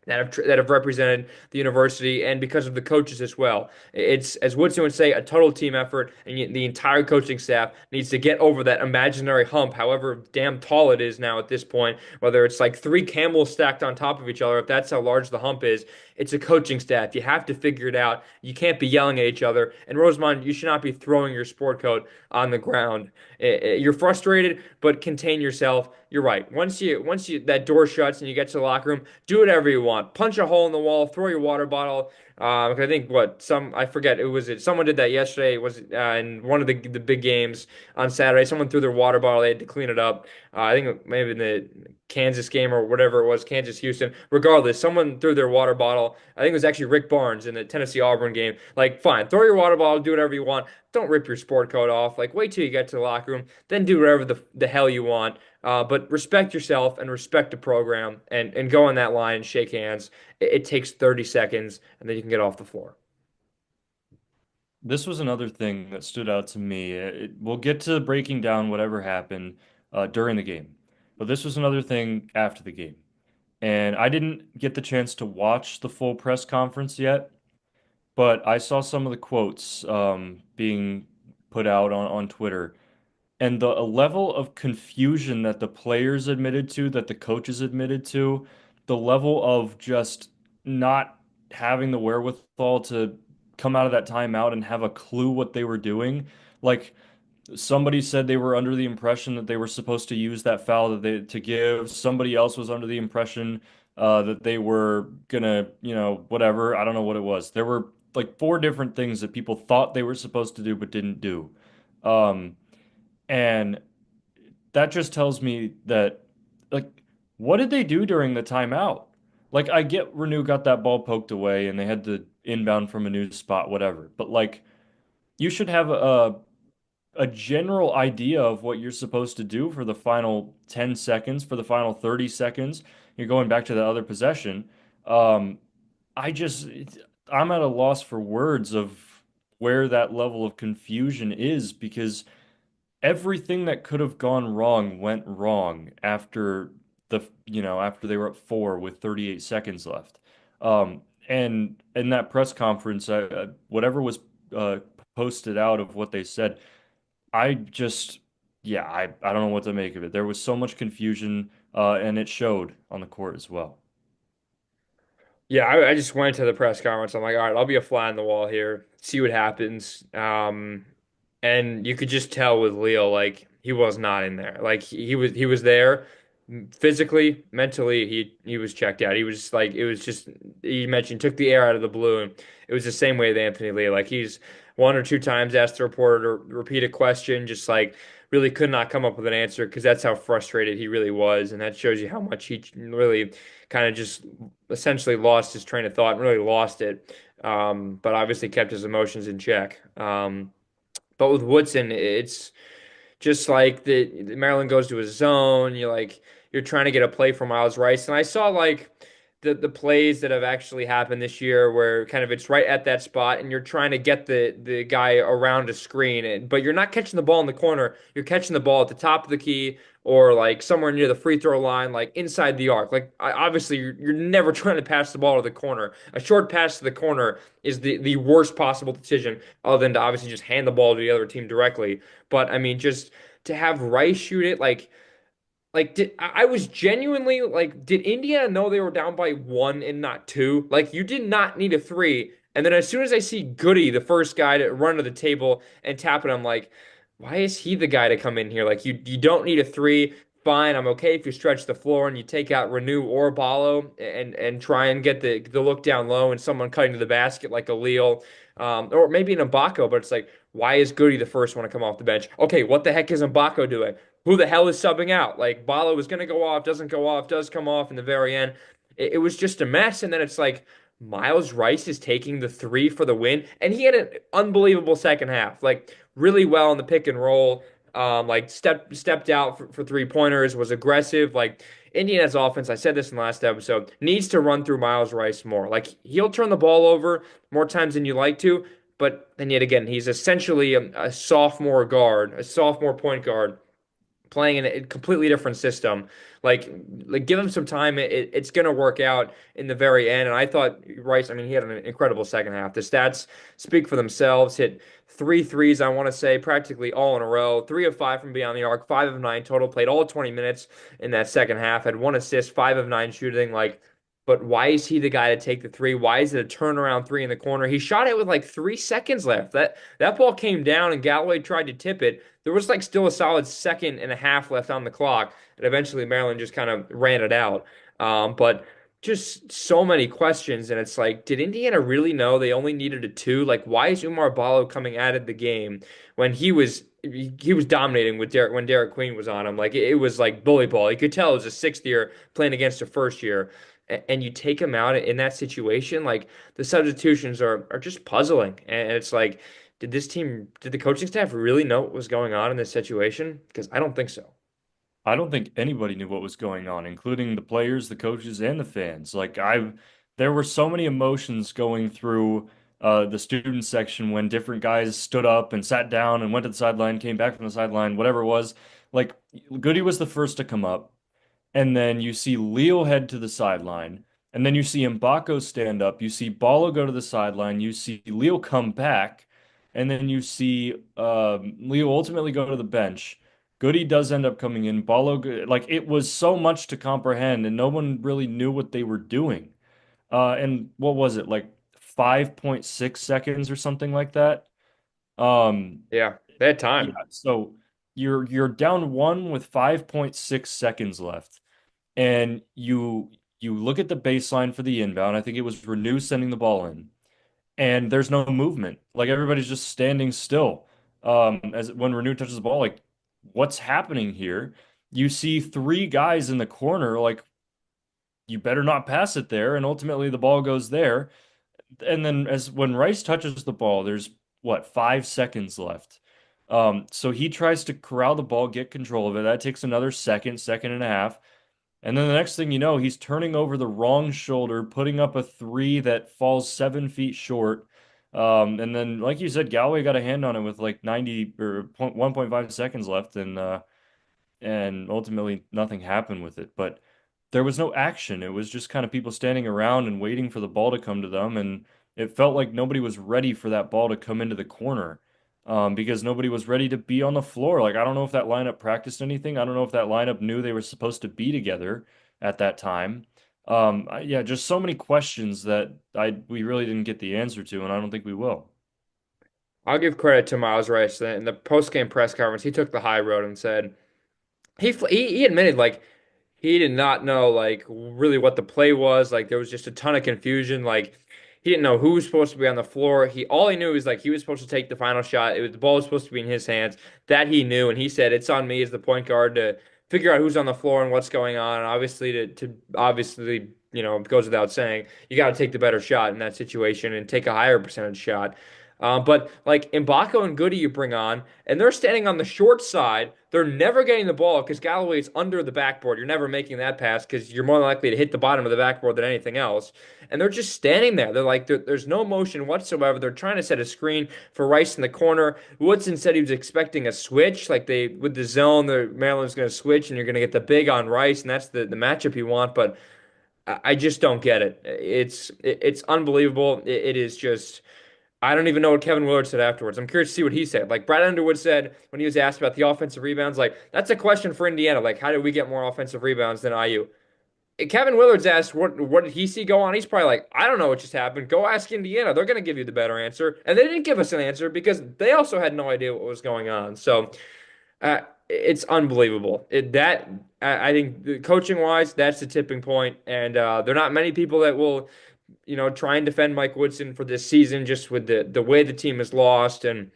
that have represented the university and because of the coaches as well. It's, as Woodson would say, a total team effort, and the entire coaching staff needs to get over that imaginary hump, however damn tall it is now at this point, whether it's like 3 camels stacked on top of each other, if that's how large the hump is. It's a coaching staff. You have to figure it out. You can't be yelling at each other. And Rosemond, you should not be throwing your sport coat on the ground. You're frustrated, but contain yourself. You're right. Once you that door shuts and you get to the locker room, do whatever you want. Punch a hole in the wall, throw your water bottle. I think I forget, someone did that yesterday. It was in one of the big games on Saturday. Someone threw their water bottle. They had to clean it up. I think maybe in the Kansas game or whatever it was, Kansas Houston. Regardless, someone threw their water bottle. I think it was actually Rick Barnes in the Tennessee Auburn game. Like, fine, throw your water bottle, do whatever you want. Don't rip your sport coat off. Like, wait till you get to the locker room, then do whatever the hell you want. But respect yourself and respect the program and go on that line and shake hands. It takes 30 seconds and then you can get off the floor. This was another thing that stood out to me. We'll get to breaking down whatever happened during the game, but this was another thing after the game. And I didn't get the chance to watch the full press conference yet, but I saw some of the quotes being put out on Twitter. And the level of confusion that the players admitted to, that the coaches admitted to, the level of just not having the wherewithal to come out of that timeout and have a clue what they were doing. Like somebody said they were under the impression that they were supposed to use that foul that they to give. Somebody else was under the impression that they were gonna, whatever. I don't know what it was. There were like four different things that people thought they were supposed to do but didn't do. Um, and that just tells me that, like, what did they do during the timeout? Like, I get Renew got that ball poked away and they had to inbound from a new spot, whatever. But like, you should have a general idea of what you're supposed to do for the final 10 seconds, for the final 30 seconds. You're going back to the other possession. Um, I just, I'm at a loss for words of where that level of confusion is because everything that could have gone wrong went wrong after after they were at four with 38 seconds left. And in that press conference, whatever was uh, posted out of what they said, I just, yeah, I don't know what to make of it. There was so much confusion, and it showed on the court as well. Yeah, I just went to the press conference. I'm like, all right, I'll be a fly on the wall here, see what happens. And you could just tell with Leal, like he was not in there. Like he was there physically, mentally, he was checked out. He was just like it was just he mentioned took the air out of the balloon. It was the same way with Anthony Lee. Like he's one or two times asked the reporter to repeat a question, just like really could not come up with an answer because that's how frustrated he really was, and that shows you how much he really kind of just essentially lost his train of thought and really lost it. But obviously kept his emotions in check. But with Woodson, it's just like the Maryland goes to a zone. You're trying to get a play for Miles Rice, and I saw like the plays that have actually happened this year where kind of it's right at that spot, and you're trying to get the guy around a screen, but you're not catching the ball in the corner. You're catching the ball at the top of the key or like somewhere near the free throw line, like inside the arc. Like obviously, you're never trying to pass the ball to the corner. A short pass to the corner is the worst possible decision, other than to obviously just hand the ball to the other team directly. But I mean, just to have Rice shoot it, like I was genuinely like, did Indiana know they were down by one and not two? Like, you did not need a three. And then as soon as I see Goody, the first guy to run to the table and tap it, I'm like, why is he the guy to come in here? Like, you don't need a three. Fine, I'm okay if you stretch the floor and you take out Renew or Ballo and try and get the look down low and someone cutting to the basket like a Leal, or maybe an Mgbako. But it's like, why is Goody the first one to come off the bench? Okay, what the heck is Mgbako doing? Who the hell is subbing out? Like Balo was going to go off, doesn't go off, does come off in the very end. It was just a mess. And then it's like Miles Rice is taking the three for the win. And he had an unbelievable second half, like really well in the pick and roll. Like stepped out for 3 pointers, was aggressive. Like Indiana's offense, I said this in the last episode, needs to run through Miles Rice more. Like he'll turn the ball over more times than you like to, but then yet again, he's essentially a sophomore guard, a sophomore point guard playing in a completely different system. Like give him some time. It's going to work out in the very end. And I thought Rice, I mean, he had an incredible second half. The stats speak for themselves. Hit three threes, I want to say, practically all in a row. 3 of 5 from beyond the arc, 5 of 9 total. Played all 20 minutes in that second half. Had 1 assist, 5 of 9 shooting. Like, but why is he the guy to take the three? Why is it a turnaround three in the corner? He shot it with like 3 seconds left. That ball came down and Galloway tried to tip it. There was like still a solid second and a half left on the clock, and eventually Maryland just kind of ran it out. But just so many questions, and it's like, did Indiana really know they only needed a two? Like, why is Umar Ballo coming out of the game when he was dominating with Derek when Derek Queen was on him? Like it was like bully ball. You could tell it was a sixth year playing against a first year, and you take him out in that situation. Like the substitutions are just puzzling, and it's like. Did the coaching staff really know what was going on in this situation? Because I don't think so. I don't think anybody knew what was going on, including the players, the coaches, and the fans. There were so many emotions going through the student section when different guys stood up and sat down and went to the sideline, came back from the sideline, whatever it was. Like Goody was the first to come up. And then you see Leal head to the sideline, and then you see Mgbako stand up. You see Balla go to the sideline. You see Leal come back, and then you see Leal ultimately go to the bench. Goody does end up coming in. Like it was so much to comprehend, and no one really knew what they were doing. And what was it, like 5.6 seconds or something like that? Um, Yeah, they had yeah. time. So you're down one with 5.6 seconds left and You look at the baseline for the inbound. I think it was Renew sending the ball in, and there's no movement. Like everybody's just standing still. As when Renew touches the ball, like what's happening here? You see three guys in the corner, like you better not pass it there, and ultimately the ball goes there. And then as when Rice touches the ball, there's what, 5 seconds left. So he tries to corral the ball, get control of it. That takes another second, second and a half. And then the next thing you know, he's turning over the wrong shoulder, putting up a three that falls 7 feet short. And then, like you said, Galloway got a hand on it with like 90 or 1.5 seconds left, and ultimately nothing happened with it. But there was no action. It was just kind of people standing around and waiting for the ball to come to them, and it felt like nobody was ready for that ball to come into the corner. Because nobody was ready to be on the floor. Like, I don't know if that lineup practiced anything. I don't know if that lineup knew they were supposed to be together at that time. Yeah, just so many questions that we really didn't get the answer to, and I don't think we will. I'll give credit to Miles Rice in the post-game press conference. He took the high road and said he admitted like he did not know like really what the play was. Like there was just a ton of confusion. Like he didn't know who was supposed to be on the floor. He all he knew is like he was supposed to take the final shot. It was the ball was supposed to be in his hands. That he knew, and he said it's on me as the point guard to figure out who's on the floor and what's going on. And obviously to obviously it goes without saying you got to take the better shot in that situation and take a higher percentage shot. But like Mgbako and Goody you bring on, and they're standing on the short side. They're never getting the ball because Galloway is under the backboard. You're never making that pass because you're more likely to hit the bottom of the backboard than anything else. And they're just standing there. They're like, there's no motion whatsoever. They're trying to set a screen for Rice in the corner. Woodson said he was expecting a switch, like they with the zone, the Maryland's going to switch, and you're going to get the big on Rice, and that's the matchup you want. But I just don't get it. It's unbelievable. It is just. I don't even know what Kevin Willard said afterwards. I'm curious to see what he said. Like Brad Underwood said when he was asked about the offensive rebounds, like that's a question for Indiana. Like, how did we get more offensive rebounds than IU? Kevin Willard's asked what did he see go on? He's probably like, I don't know what just happened. Go ask Indiana. They're gonna give you the better answer. And they didn't give us an answer because they also had no idea what was going on. So it's unbelievable. I think coaching wise, that's the tipping point. And there are not many people that will try and defend Mike Woodson for this season, just with the way the team has lost and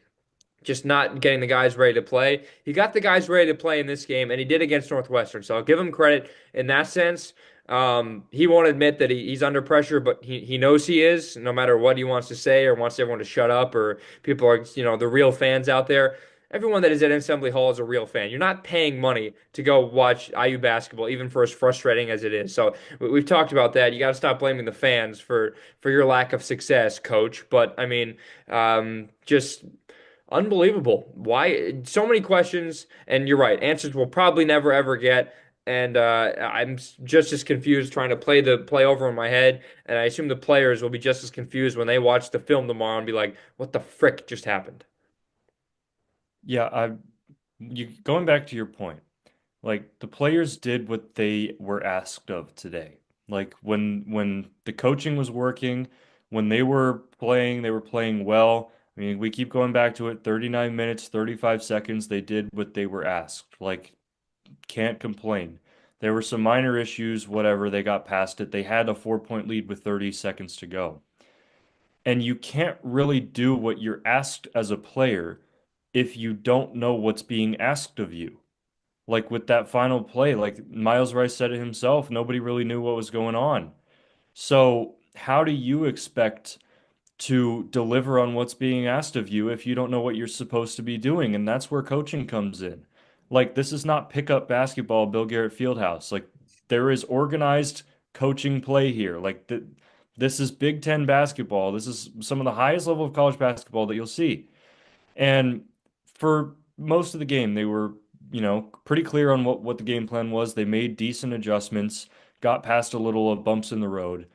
just not getting the guys ready to play. He got the guys ready to play in this game, and he did against Northwestern. So I'll give him credit in that sense. He won't admit that he's under pressure, but he knows he is, no matter what he wants to say or wants everyone to shut up or people are, the real fans out there. Everyone that is at Assembly Hall is a real fan. You're not paying money to go watch IU basketball, even for as frustrating as it is. So we've talked about that. You got to stop blaming the fans for your lack of success, coach. But I mean, just unbelievable. Why so many questions? And you're right, answers we'll probably never ever get. And I'm just as confused trying to play the play over in my head. And I assume the players will be just as confused when they watch the film tomorrow and be like, "What the frick just happened?" Yeah, you going back to your point. Like the players did what they were asked of today. Like when the coaching was working, when they were playing well. I mean, we keep going back to it, 39 minutes, 35 seconds, they did what they were asked. Like can't complain. There were some minor issues, whatever, they got past it. They had a 4-point lead with 30 seconds to go. And you can't really do what you're asked as a player if you don't know what's being asked of you. Like with that final play, like Miles Rice said it himself, nobody really knew what was going on. So, how do you expect to deliver on what's being asked of you if you don't know what you're supposed to be doing? And that's where coaching comes in. Like, this is not pickup basketball, Bill Garrett Fieldhouse. Like, there is organized coaching play here. This is Big Ten basketball. This is some of the highest level of college basketball that you'll see. And for most of the game, they were, pretty clear on what the game plan was. They made decent adjustments, got past a little of bumps in the road,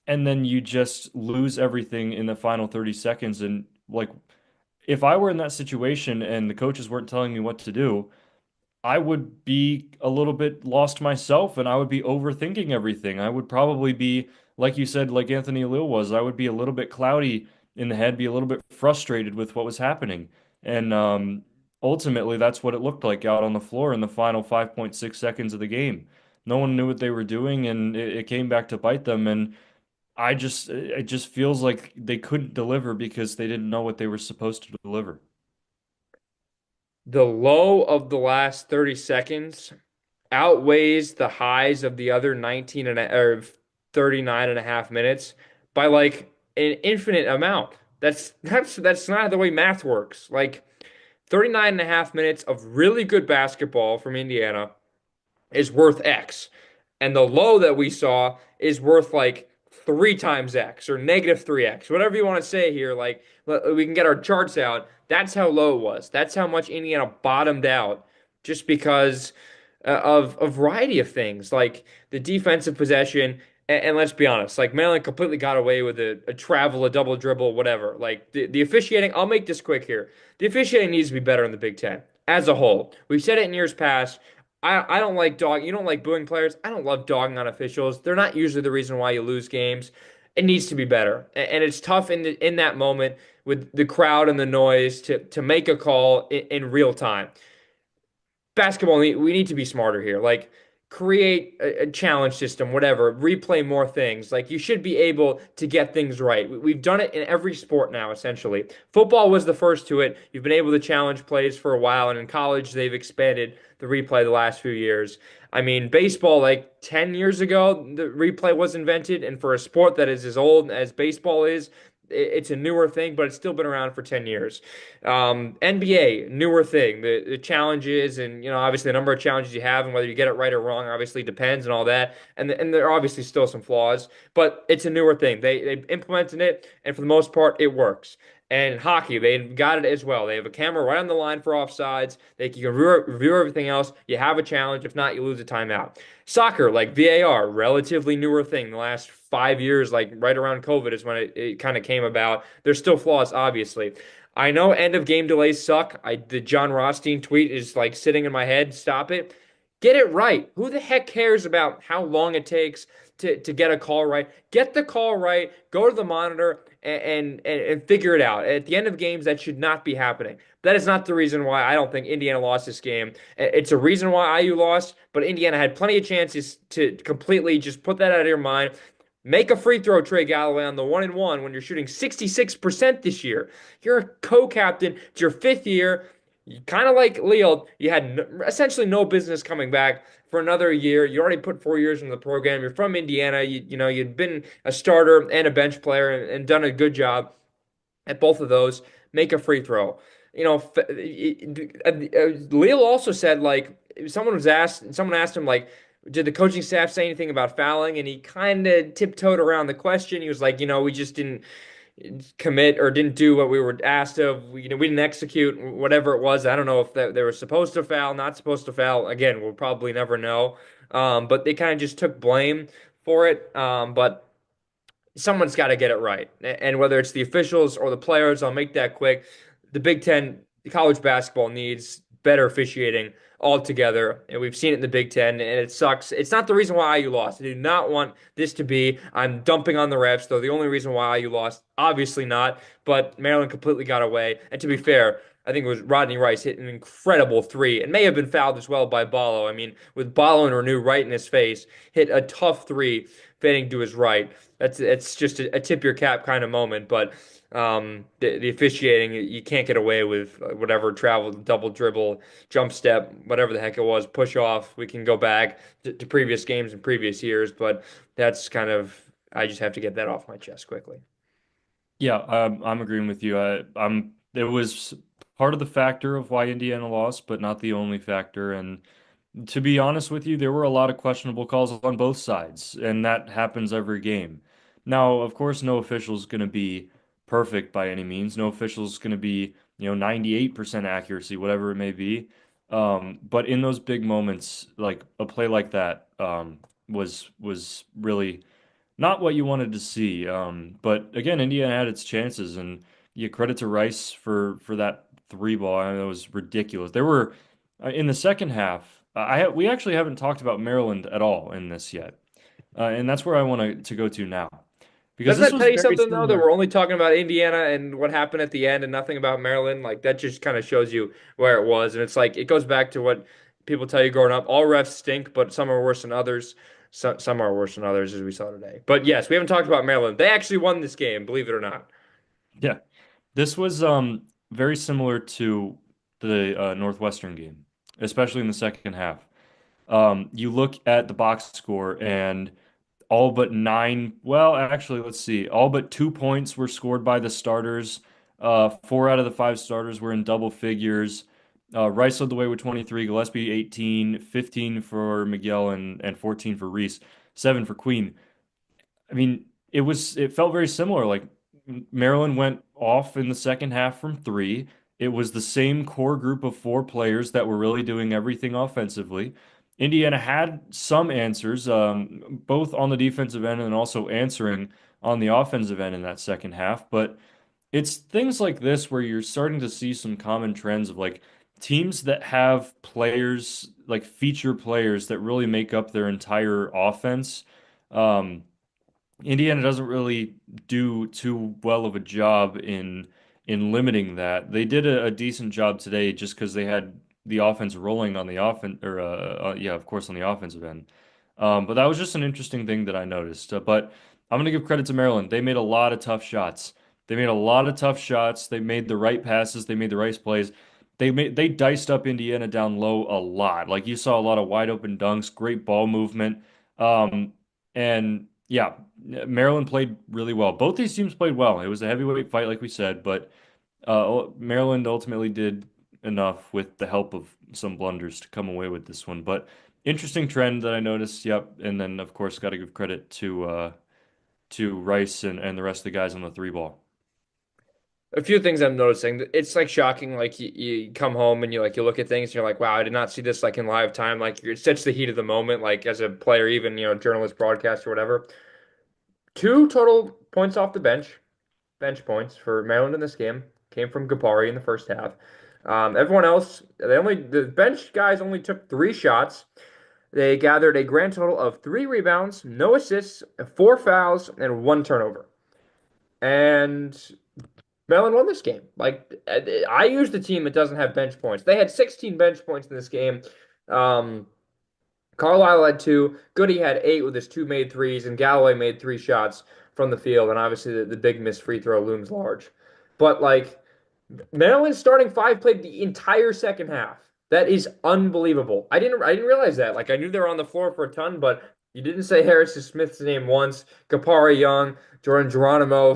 and then you just lose everything in the final 30 seconds. And like, if I were in that situation and the coaches weren't telling me what to do, I would be a little bit lost myself and I would be overthinking everything. I would probably be, like you said, like Anthony Leal was, I would be a little bit cloudy in the head, be a little bit frustrated with what was happening. And ultimately, that's what it looked like out on the floor in the final 5.6 seconds of the game. No one knew what they were doing, and it came back to bite them. And it just feels like they couldn't deliver because they didn't know what they were supposed to deliver. The low of the last 30 seconds outweighs the highs of the other 19 and or 39 and a half minutes by like an infinite amount. That's not the way math works. Like 39 and a half minutes of really good basketball from Indiana is worth X. And the low that we saw is worth like three times X or negative 3X, whatever you want to say here. Like we can get our charts out. That's how low it was. That's how much Indiana bottomed out just because of a variety of things, like the defensive possession. And let's be honest, like Maryland completely got away with a travel, a double dribble, whatever. Like the officiating, I'll make this quick here. The officiating needs to be better in the Big Ten as a whole. We've said it in years past. I don't like dog. You don't like booing players. I don't love dogging on officials. They're not usually the reason why you lose games. It needs to be better, and it's tough in that moment with the crowd and the noise to make a call in real time. Basketball, we need to be smarter here. Like, create a challenge system, whatever, replay more things. Like, you should be able to get things right. We've done it in every sport now, essentially. Football was the first to it. You've been able to challenge plays for a while, and in college, they've expanded the replay the last few years. I mean, baseball, like 10 years ago, the replay was invented, and for a sport that is as old as baseball is, it's a newer thing, but it's still been around for 10 years. NBA, newer thing. The challenges and obviously the number of challenges you have and whether you get it right or wrong obviously depends and all that. And there are obviously still some flaws, but it's a newer thing. They implemented it, and for the most part, it works. And hockey, they got it as well. They have a camera right on the line for offsides. You can review everything else. You have a challenge. If not, you lose a timeout. Soccer, like VAR, relatively newer thing. The last 5 years, like right around COVID, is when it kind of came about. There's still flaws, obviously. I know end of game delays suck. The John Rothstein tweet is like sitting in my head. Stop it. Get it right. Who the heck cares about how long it takes to get a call right? Get the call right. Go to the monitor and figure it out. At the end of games, that should not be happening. That is not the reason why I don't think Indiana lost this game. It's a reason why IU lost, but Indiana had plenty of chances to completely just put that out of your mind. Make a free throw, Trey Galloway, on the 1-and-1 when you're shooting 66% this year. You're a co-captain. It's your fifth year. Kind of like Leal, you had essentially no business coming back for another year. You already put 4 years in the program. You're from Indiana. You'd been a starter and a bench player and done a good job at both of those. Make a free throw. Leal also said, like, someone asked him, like, did the coaching staff say anything about fouling? And he kind of tiptoed around the question. He was like, we just didn't commit or didn't do what we were asked of. We didn't execute whatever it was. I don't know if they were supposed to foul, not supposed to foul. Again, we'll probably never know. But they kind of just took blame for it. But someone's got to get it right. And whether it's the officials or the players, I'll make that quick. The Big Ten, the college basketball needs better officiating altogether. And we've seen it in the Big Ten, and it sucks. It's not the reason why IU lost. I do not want this to be, I'm dumping on the refs, though the only reason why IU lost, obviously not. But Maryland completely got away. And to be fair, I think it was Rodney Rice hit an incredible three. It may have been fouled as well by Ballo. I mean, with Ballo and Renew right in his face, hit a tough three, fading to his right. It's just a tip your cap kind of moment, but the officiating, you can't get away with whatever travel, double dribble, jump step, whatever the heck it was, push off. We can go back to previous games and previous years, but that's kind of I just have to get that off my chest quickly. Yeah, I'm agreeing with you. It was part of the factor of why Indiana lost, but not the only factor. And to be honest with you, there were a lot of questionable calls on both sides, and that happens every game. Now, of course, no official is going to be perfect by any means. No official is going to be, 98% accuracy, whatever it may be. But in those big moments, like a play like that, was really not what you wanted to see. But again, Indiana had its chances, and you credit to Rice for that three ball. I mean, that was ridiculous. There were in the second half. We actually haven't talked about Maryland at all in this yet, and that's where I want to go to now because Doesn't this that was tell you very something though that similar. we're only talking about Indiana and what happened at the end and nothing about Maryland? Like that just kind of shows you where it was, and it's like it goes back to what people tell you growing up, all refs stink, but some are worse than others. Some are worse than others, as we saw today. But yes, we haven't talked about Maryland. They actually won this game, believe it or not. Yeah. This was very similar to the Northwestern game, especially in the second half. You look at the box score and all but nine, well, actually, let's see. All but 2 points were scored by the starters. Four out of the five starters were in double figures. Rice led the way with 23, Gillespie 18, 15 for Miguel, and 14 for Reese, 7 for Queen. I mean, it felt very similar. Like Maryland went off in the second half from three. It was the same core group of four players that were really doing everything offensively. Indiana had some answers, both on the defensive end and also answering on the offensive end in that second half. But it's things like this where you're starting to see some common trends of like teams that have players, like feature players that really make up their entire offense. Um, Indiana doesn't really do too well of a job in limiting that. They did a decent job today just because they had the offense rolling on the offense, or yeah, of course, on the offensive end. But that was just an interesting thing that I noticed. But I'm gonna give credit to Maryland. They made a lot of tough shots. They made a lot of tough shots. They made the right passes. They made the right plays. They diced up Indiana down low a lot. Like you saw a lot of wide open dunks, great ball movement. And yeah, Maryland played really well. Both these teams played well. It was a heavyweight fight, like we said, but Maryland ultimately did enough with the help of some blunders to come away with this one. But interesting trend that I noticed. Yep, and then of course got to give credit to Rice and the rest of the guys on the three ball. A few things I'm noticing. It's like shocking. Like you come home and you look at things and you're like, wow, I did not see this like in live time. Like it's such the heat of the moment. Like as a player, even journalist, broadcast, or whatever. Two total points off the bench points for Maryland in this game came from Gapari in the first half. Everyone else, the bench guys only took three shots. They gathered a grand total of three rebounds, no assists, four fouls, and one turnover. And Maryland won this game. Like I used a team that doesn't have bench points. They had 16 bench points in this game. Um, Carlisle had two. Goody had eight with his two made threes, and Galloway made three shots from the field. And obviously, the big missed free throw looms large. But like Maryland's starting five played the entire second half. That is unbelievable. I didn't realize that. Like I knew they were on the floor for a ton, but you didn't say Harrison Smith's name once. Kapari Young, Jordan Geronimo,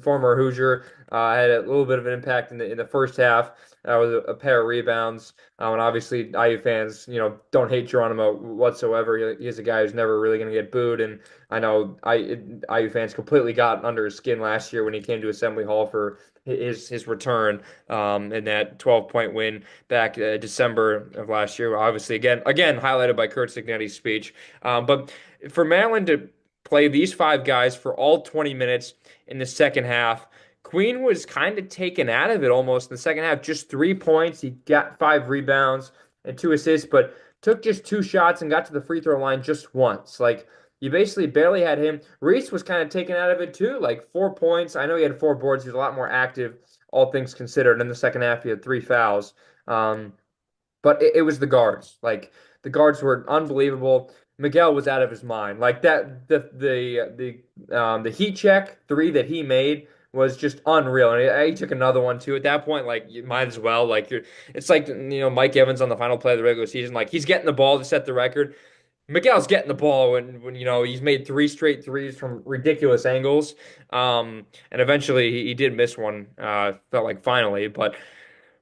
former Hoosier, had a little bit of an impact in the first half. With a pair of rebounds. And obviously, IU fans, don't hate Geronimo whatsoever. He's a guy who's never really going to get booed. And I know IU fans completely got under his skin last year when he came to Assembly Hall for his return in that 12-point win back December of last year. Obviously, again highlighted by Kurt Cignetti's speech. But for Maryland to play these five guys for all 20 minutes in the second half, Queen was kind of taken out of it almost in the second half. Just 3 points. He got five rebounds and two assists, but took just two shots and got to the free throw line just once. Like you basically barely had him. Reese was kind of taken out of it too, like 4 points. I know he had four boards. He was a lot more active, all things considered. In the second half, he had three fouls. Um, but it was the guards. Like the guards were unbelievable. Miguel was out of his mind. Like that, the heat check three that he made was just unreal. And he took another one too. At that point, like you might as well. It's like Mike Evans on the final play of the regular season. Like he's getting the ball to set the record. Miguel's getting the ball when he's made three straight threes from ridiculous angles. And eventually he did miss one. Felt like finally, but.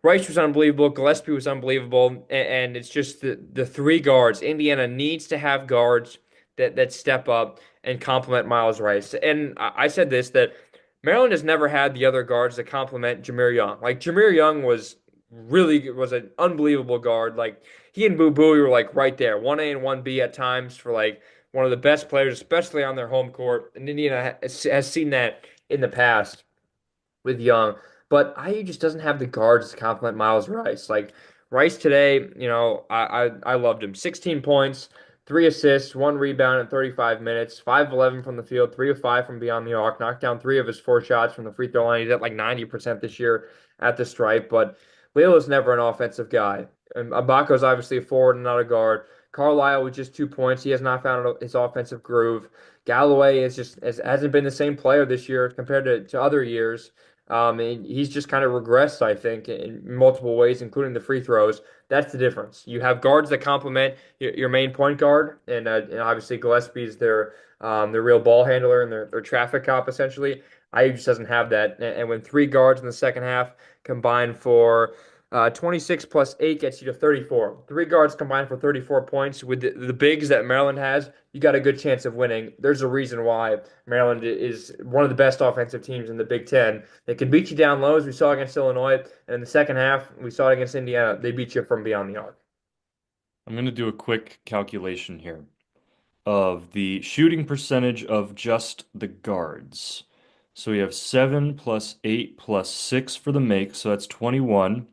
Rice was unbelievable. Gillespie was unbelievable, and it's just the three guards. Indiana needs to have guards that step up and complement Miles Rice. And I said this that Maryland has never had the other guards that complement Jameer Young. Like Jameer Young was an unbelievable guard. Like he and Boo Boo were like right there, 1A and 1B at times for like one of the best players, especially on their home court. And Indiana has seen that in the past with Young, but IU just doesn't have the guards to complement Miles Rice. Like Rice today, I loved him. 16 points, three assists, one rebound in 35 minutes, 5 of 11 from the field, 3 of 5 from beyond the arc, knocked down three of his four shots from the free throw line. He's at like 90% this year at the stripe, but Leal is never an offensive guy. And Mgbako's obviously a forward and not a guard. Carlisle with just 2 points. He has not found his offensive groove. Galloway hasn't been the same player this year compared to other years. And he's just kind of regressed, I think, in multiple ways, including the free throws. That's the difference. You have guards that complement your main point guard, and obviously Gillespie's their real ball handler and their traffic cop essentially. IU just doesn't have that. And when three guards in the second half combine for 26 plus 8 gets you to 34. Three guards combined for 34 points. With the bigs that Maryland has, you got a good chance of winning. There's a reason why Maryland is one of the best offensive teams in the Big Ten. They can beat you down low, as we saw against Illinois. And in the second half, we saw it against Indiana. They beat you from beyond the arc. I'm going to do a quick calculation here of the shooting percentage of just the guards. So we have 7 plus 8 plus 6 for the make, so that's 21.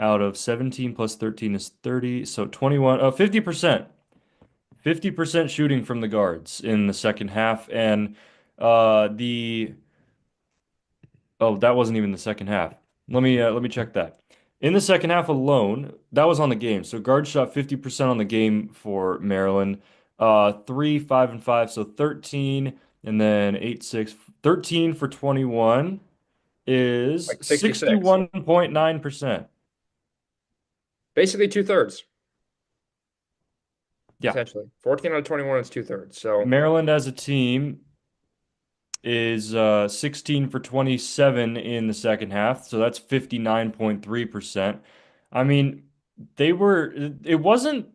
Out of 17 plus 13 is 30, so 21, 50%. 50% shooting from the guards in the second half. And the oh, that wasn't even the second half. Let me check that. In the second half alone, that was on the game. So guards shot 50% on the game for Maryland. 3, 5, and 5, so 13, and then 8, 6, 13 for 21 is Like 66. 61.9%. Basically two-thirds, Yeah. essentially. 14 out of 21 is two-thirds. So Maryland as a team is 16 for 27 in the second half, so that's 59.3%. I mean, it wasn't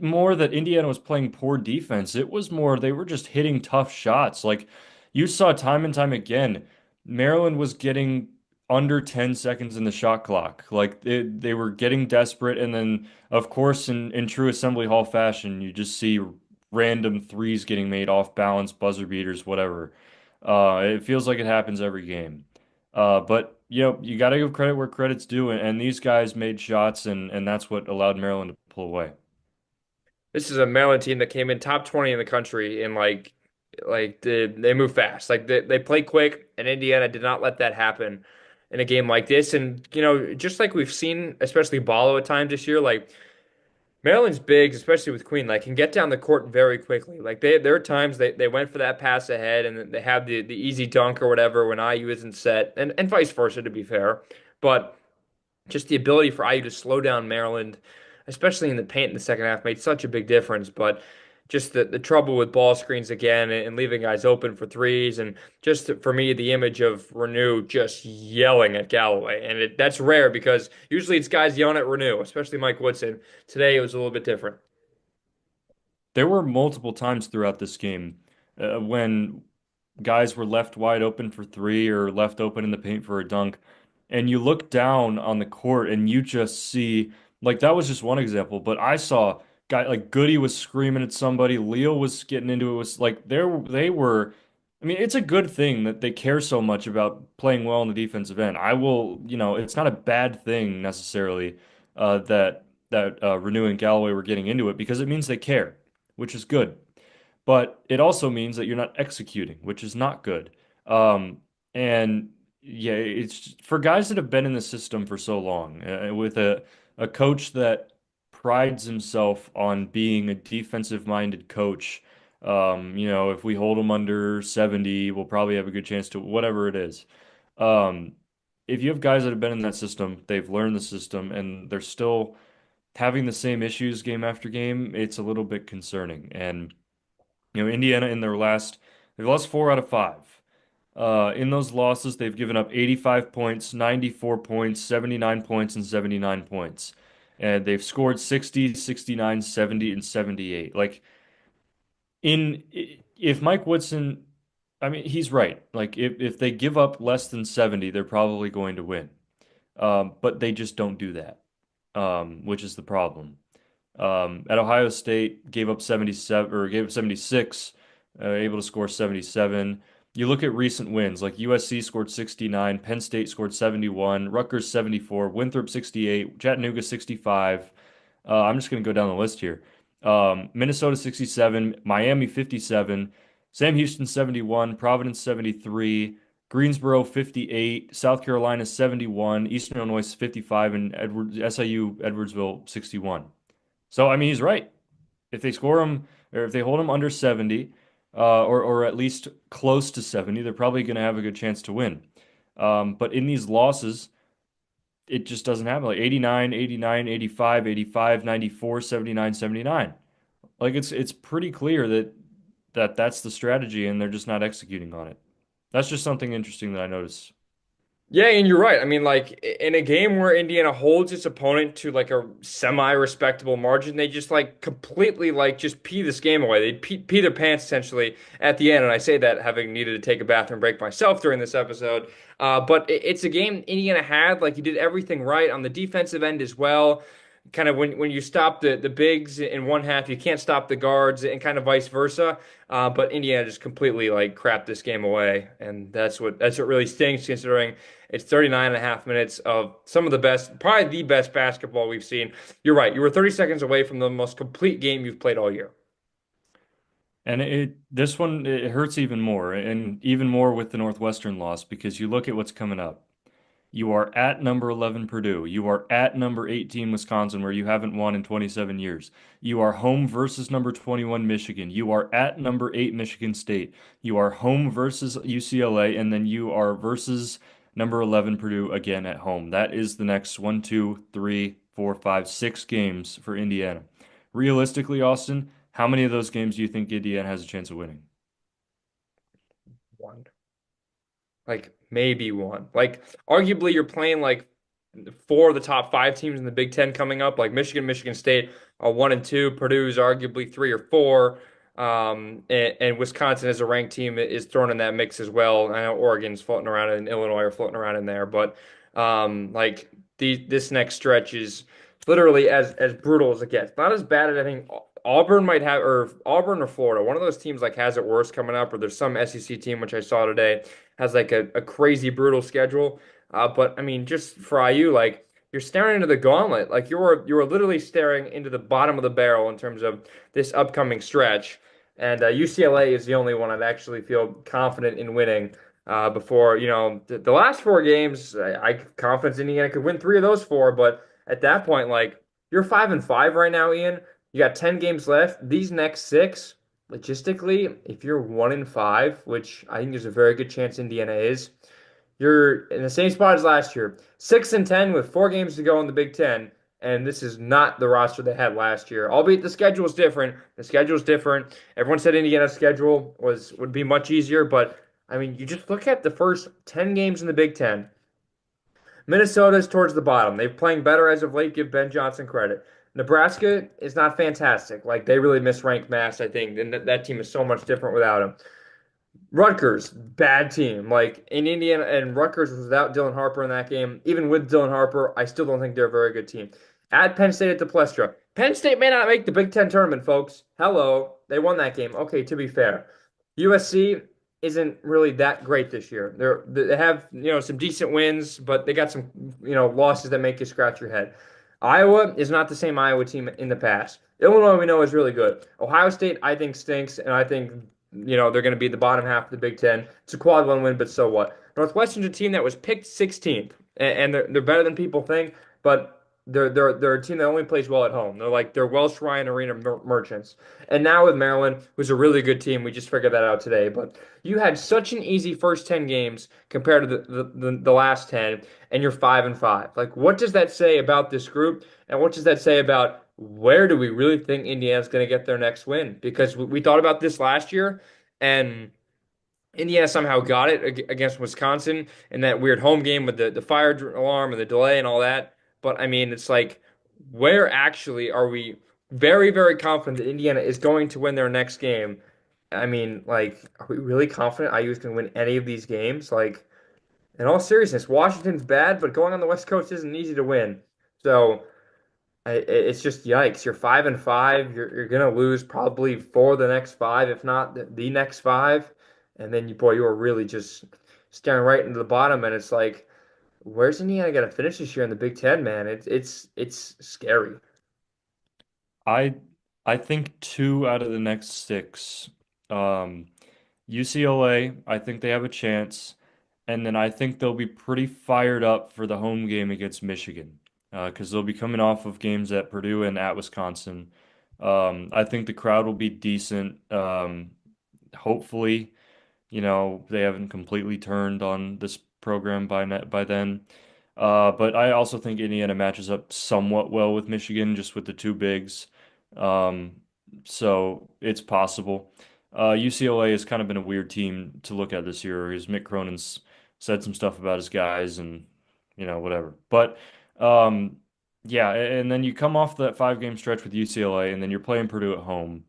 more that Indiana was playing poor defense. It was more they were just hitting tough shots. Like you saw time and time again, Maryland was getting under 10 seconds in the shot clock. Like they were getting desperate, and then of course in true Assembly Hall fashion, you just see random threes getting made off balance, buzzer beaters, whatever. It feels like it happens every game. But you got to give credit where credit's due, and these guys made shots, and that's what allowed Maryland to pull away. this is a Maryland team that came in top 20 in the country in they move fast. Like they play quick, and Indiana did not let that happen in a game like this. And just like we've seen, especially Ballo at times this year, like Maryland's bigs, especially with Queen, like can get down the court very quickly. Like there are times they went for that pass ahead and they have the easy dunk or whatever when IU isn't set, and vice versa to be fair. But just the ability for IU to slow down Maryland, especially in the paint in the second half, made such a big difference. But just the trouble with ball screens again and leaving guys open for threes, and just for me, the image of Renew just yelling at Galloway, and that's rare because usually it's guys yelling at Renew, especially Mike Woodson. Today it was a little bit different. There were multiple times throughout this game when guys were left wide open for three or left open in the paint for a dunk. And you look down on the court and you just see, like, that was just one example, but I saw guy like Goody was screaming at somebody, Leal was getting into it, was like they were. I mean, it's a good thing that they care so much about playing well in the defensive end. I will, it's not a bad thing necessarily that Renew and Galloway were getting into it because it means they care, which is good. But it also means that you're not executing, which is not good. And yeah, it's for guys that have been in the system for so long, with a coach that prides himself on being a defensive-minded coach. If we hold them under 70, we'll probably have a good chance to whatever it is. Um, if you have guys that have been in that system, they've learned the system, and they're still having the same issues game after game, it's a little bit concerning. And Indiana they've lost 4 out of 5. In those losses, they've given up 85 points, 94 points, 79 points, and 79 points. And they've scored 60, 69, 70, and 78. Like in if Mike Woodson, I mean, he's right. Like if they give up less than 70, they're probably going to win. But they just don't do that, which is the problem. At Ohio State, gave up 77 or gave up 76, able to score 77. You look at recent wins, like USC scored 69, Penn State scored 71, Rutgers 74, Winthrop 68, Chattanooga 65. I'm just going to go down the list here. Minnesota 67, Miami 57, Sam Houston 71, Providence 73, Greensboro 58, South Carolina 71, Eastern Illinois 55, and SIU Edwardsville 61. So I mean he's right. If they score him or if they hold him under 70, or at least close to 70, they're probably going to have a good chance to win. But in these losses, it just doesn't happen. Like 89, 89, 85, 85, 94, 79, 79. Like it's pretty clear that that's the strategy and they're just not executing on it. That's just something interesting that I noticed. Yeah, and you're right. I mean, like in a game where Indiana holds its opponent to like a semi-respectable margin, they just like completely like just pee this game away. They pee their pants essentially at the end. And I say that having needed to take a bathroom break myself during this episode. But it's a game Indiana had. Like you did everything right on the defensive end as well. Kind of when you stop the bigs in one half, you can't stop the guards, and kind of vice versa. But Indiana just completely like crapped this game away, and that's what really stinks considering it's 39 and a half minutes of some of the best, probably the best basketball we've seen. You're right. You were 30 seconds away from the most complete game you've played all year. And this one it hurts even more, and even more with the Northwestern loss because you look at what's coming up. You are at number 11 Purdue. You are at number 18 Wisconsin, where you haven't won in 27 years. You are home versus number 21 Michigan. You are at number 8 Michigan State. You are home versus UCLA, and then you are versus number 11 Purdue again at home. That is the next one, two, three, four, five, 6 games for Indiana. Realistically, Austin, how many of those games do you think Indiana has a chance of winning? One. Like maybe one. Like arguably you're playing like four of the top five teams in the Big Ten coming up. Like Michigan, Michigan State are 1 and 2. Purdue's arguably 3 or 4. And Wisconsin as a ranked team is thrown in that mix as well. I know Oregon's floating around and Illinois are floating around in there, but like this next stretch is literally as brutal as it gets. Not as bad as I think Auburn might have, or Auburn or Florida. One of those teams like has it worse coming up, or there's some SEC team which I saw today has like a crazy brutal schedule. But I mean, just for IU, like you're staring into the gauntlet. Like you were literally staring into the bottom of the barrel in terms of this upcoming stretch. And UCLA is the only one I'd actually feel confident in winning. Before the last 4 games, I confidence Indiana could win 3 of those 4. But at that point, like you're 5-5 right now, Ian. You got 10 games left. These next 6 logistically, if you're 1-5, which I think there's a very good chance Indiana is, you're in the same spot as last year, 6-10 with 4 games to go in the Big Ten, and this is not the roster they had last year. Albeit the schedule is different. The schedule is different. Everyone said Indiana's schedule would be much easier, but I mean, you just look at the first 10 games in the Big Ten. Minnesota's towards the bottom. They're playing better as of late. Give Ben Johnson credit. Nebraska is not fantastic. Like they really misranked Mass, I think, and that team is so much different without him. Rutgers, bad team. Like in Indiana and Rutgers was without Dylan Harper in that game. Even with Dylan Harper, I still don't think they're a very good team. At Penn State at the Plestra. Penn State may not make the Big Ten tournament, folks. Hello. They won that game. Okay, to be fair. USC isn't really that great this year. They have, some decent wins, but they got some, losses that make you scratch your head. Iowa is not the same Iowa team in the past. Illinois, we know, is really good. Ohio State, I think, stinks, and I think they're going to be the bottom half of the Big Ten. It's a quad one win, but so what? Northwestern's a team that was picked 16th, and they're better than people think, but they're a team that only plays well at home. They're Welsh Ryan Arena merchants. And now with Maryland, who's a really good team, we just figured that out today. But you had such an easy first 10 games compared to the last 10, and you're 5-5. Like, what does that say about this group? And what does that say about where do we really think Indiana's going to get their next win? Because we thought about this last year, and Indiana somehow got it against Wisconsin in that weird home game with the fire alarm and the delay and all that. But I mean, it's like, where actually are we very, very confident that Indiana is going to win their next game? I mean, like, are we really confident IU is going to win any of these games? Like, in all seriousness, Washington's bad, but going on the West Coast isn't easy to win. So it's just yikes. You're 5-5. You're gonna lose probably 4 of the next 5, if not the next 5. And then you are really just staring right into the bottom. And it's like, where's Indiana gonna finish this year in the Big Ten, man? It's scary. I I think 2 out of the next 6. UCLA, I think they have a chance. And then I think they'll be pretty fired up for the home game against Michigan because they'll be coming off of games at Purdue and at Wisconsin. I think the crowd will be decent. Hopefully, they haven't completely turned on this program by then. But I also think Indiana matches up somewhat well with Michigan, just with the two bigs. Um, so it's possible. UCLA has kind of been a weird team to look at this year. Because Mick Cronin's said some stuff about his guys and whatever. But yeah, and then you come off that 5 game stretch with UCLA, and then you're playing Purdue at home.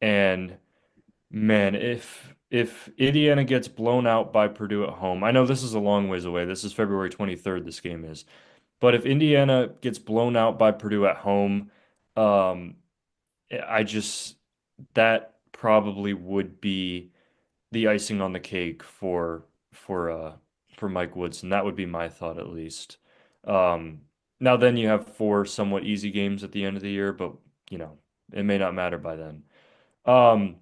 And man, if Indiana gets blown out by Purdue at home, I know this is a long ways away. This is February 23rd, this game is. But if Indiana gets blown out by Purdue at home, um, I just that probably would be the icing on the cake for Mike Woodson. That would be my thought at least. Um, Now then you have 4 somewhat easy games at the end of the year, but it may not matter by then. Um,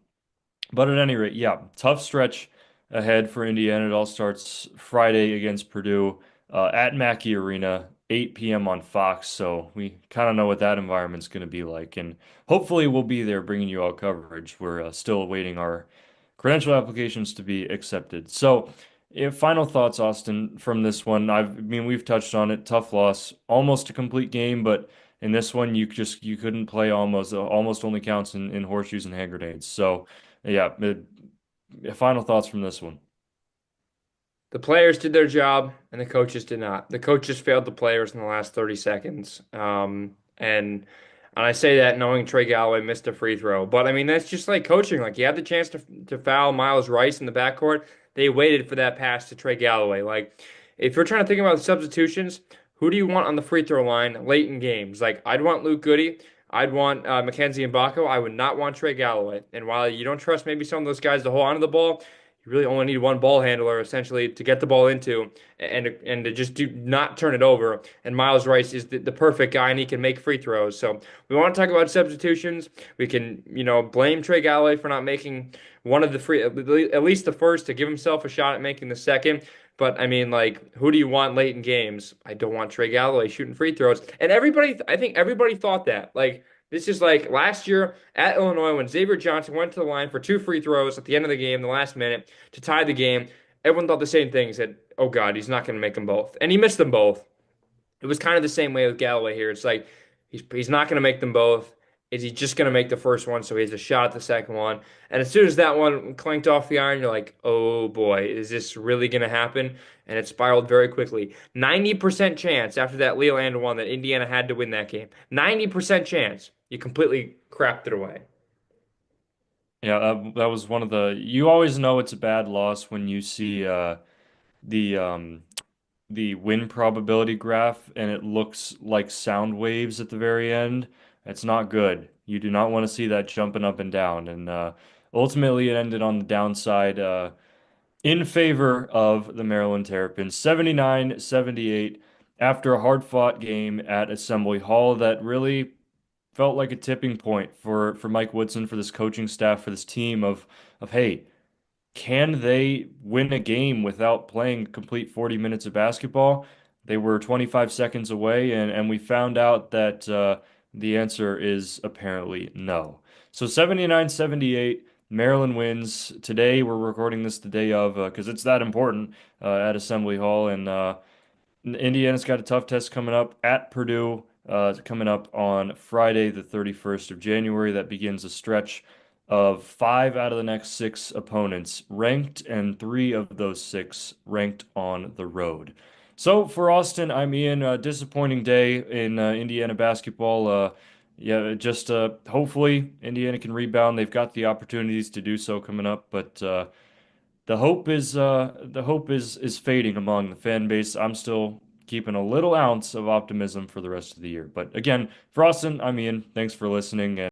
but at any rate, yeah, tough stretch ahead for Indiana. It all starts Friday against Purdue at Mackey Arena, 8 p.m. on Fox. So we kind of know what that environment's going to be like. And hopefully we'll be there bringing you all coverage. We're still awaiting our credential applications to be accepted. So, final thoughts, Austin, from this one. I mean, we've touched on it. Tough loss, almost a complete game, but in this one, you couldn't play almost. Almost only counts in horseshoes and hand grenades. So. Yeah, final thoughts from this one. The players did their job and the coaches did not. The coaches failed the players in the last 30 seconds. And I say that knowing Trey Galloway missed a free throw. But I mean, that's just like coaching. Like you had the chance to foul Miles Rice in the backcourt. They waited for that pass to Trey Galloway. Like if you're trying to think about the substitutions, who do you want on the free throw line late in games? Like I'd want Luke Goody. I'd want Mackenzie and Mgbako. I would not want Trey Galloway. And while you don't trust maybe some of those guys to hold onto the ball, you really only need one ball handler essentially to get the ball into and to just do not turn it over. And Miles Rice is the perfect guy and he can make free throws. So we want to talk about substitutions. We can, blame Trey Galloway for not making one of the free, at least the first to give himself a shot at making the second. But I mean, like, who do you want late in games? I don't want Trey Galloway shooting free throws. And I think everybody thought that. Like, this is like last year at Illinois when Xavier Johnson went to the line for 2 free throws at the end of the game, the last minute, to tie the game. Everyone thought the same thing. Said, "Oh God, he's not going to make them both," and he missed them both. It was kind of the same way with Galloway here. It's like he's not going to make them both. Is he just going to make the first one so he has a shot at the second one? And as soon as that one clanked off the iron, you're like, oh boy, is this really going to happen? And it spiraled very quickly. 90% chance after that Leal and one that Indiana had to win that game. 90% chance. You completely crapped it away. Yeah, that was one of the. You always know it's a bad loss when you see the um, the win probability graph and it looks like sound waves at the very end. It's not good. You do not want to see that jumping up and down. And ultimately, it ended on the downside in favor of the Maryland Terrapins, 79-78 after a hard-fought game at Assembly Hall that really felt like a tipping point for Mike Woodson, for this coaching staff, for this team of hey, can they win a game without playing complete 40 minutes of basketball? They were 25 seconds away, and we found out that the answer is apparently no. So 79-78, Maryland wins. Today, we're recording this the day of because it's that important at Assembly Hall, and Indiana's got a tough test coming up at Purdue, coming up on Friday, the 31st of January. That begins a stretch of 5 out of the next 6 opponents ranked, and 3 of those 6 ranked on the road. So for Austin, I'm Ian. A disappointing day in Indiana basketball. Yeah, just hopefully Indiana can rebound. They've got the opportunities to do so coming up, but the hope is fading among the fan base. I'm still keeping a little ounce of optimism for the rest of the year. But again, for Austin, I'm Ian. Thanks for listening.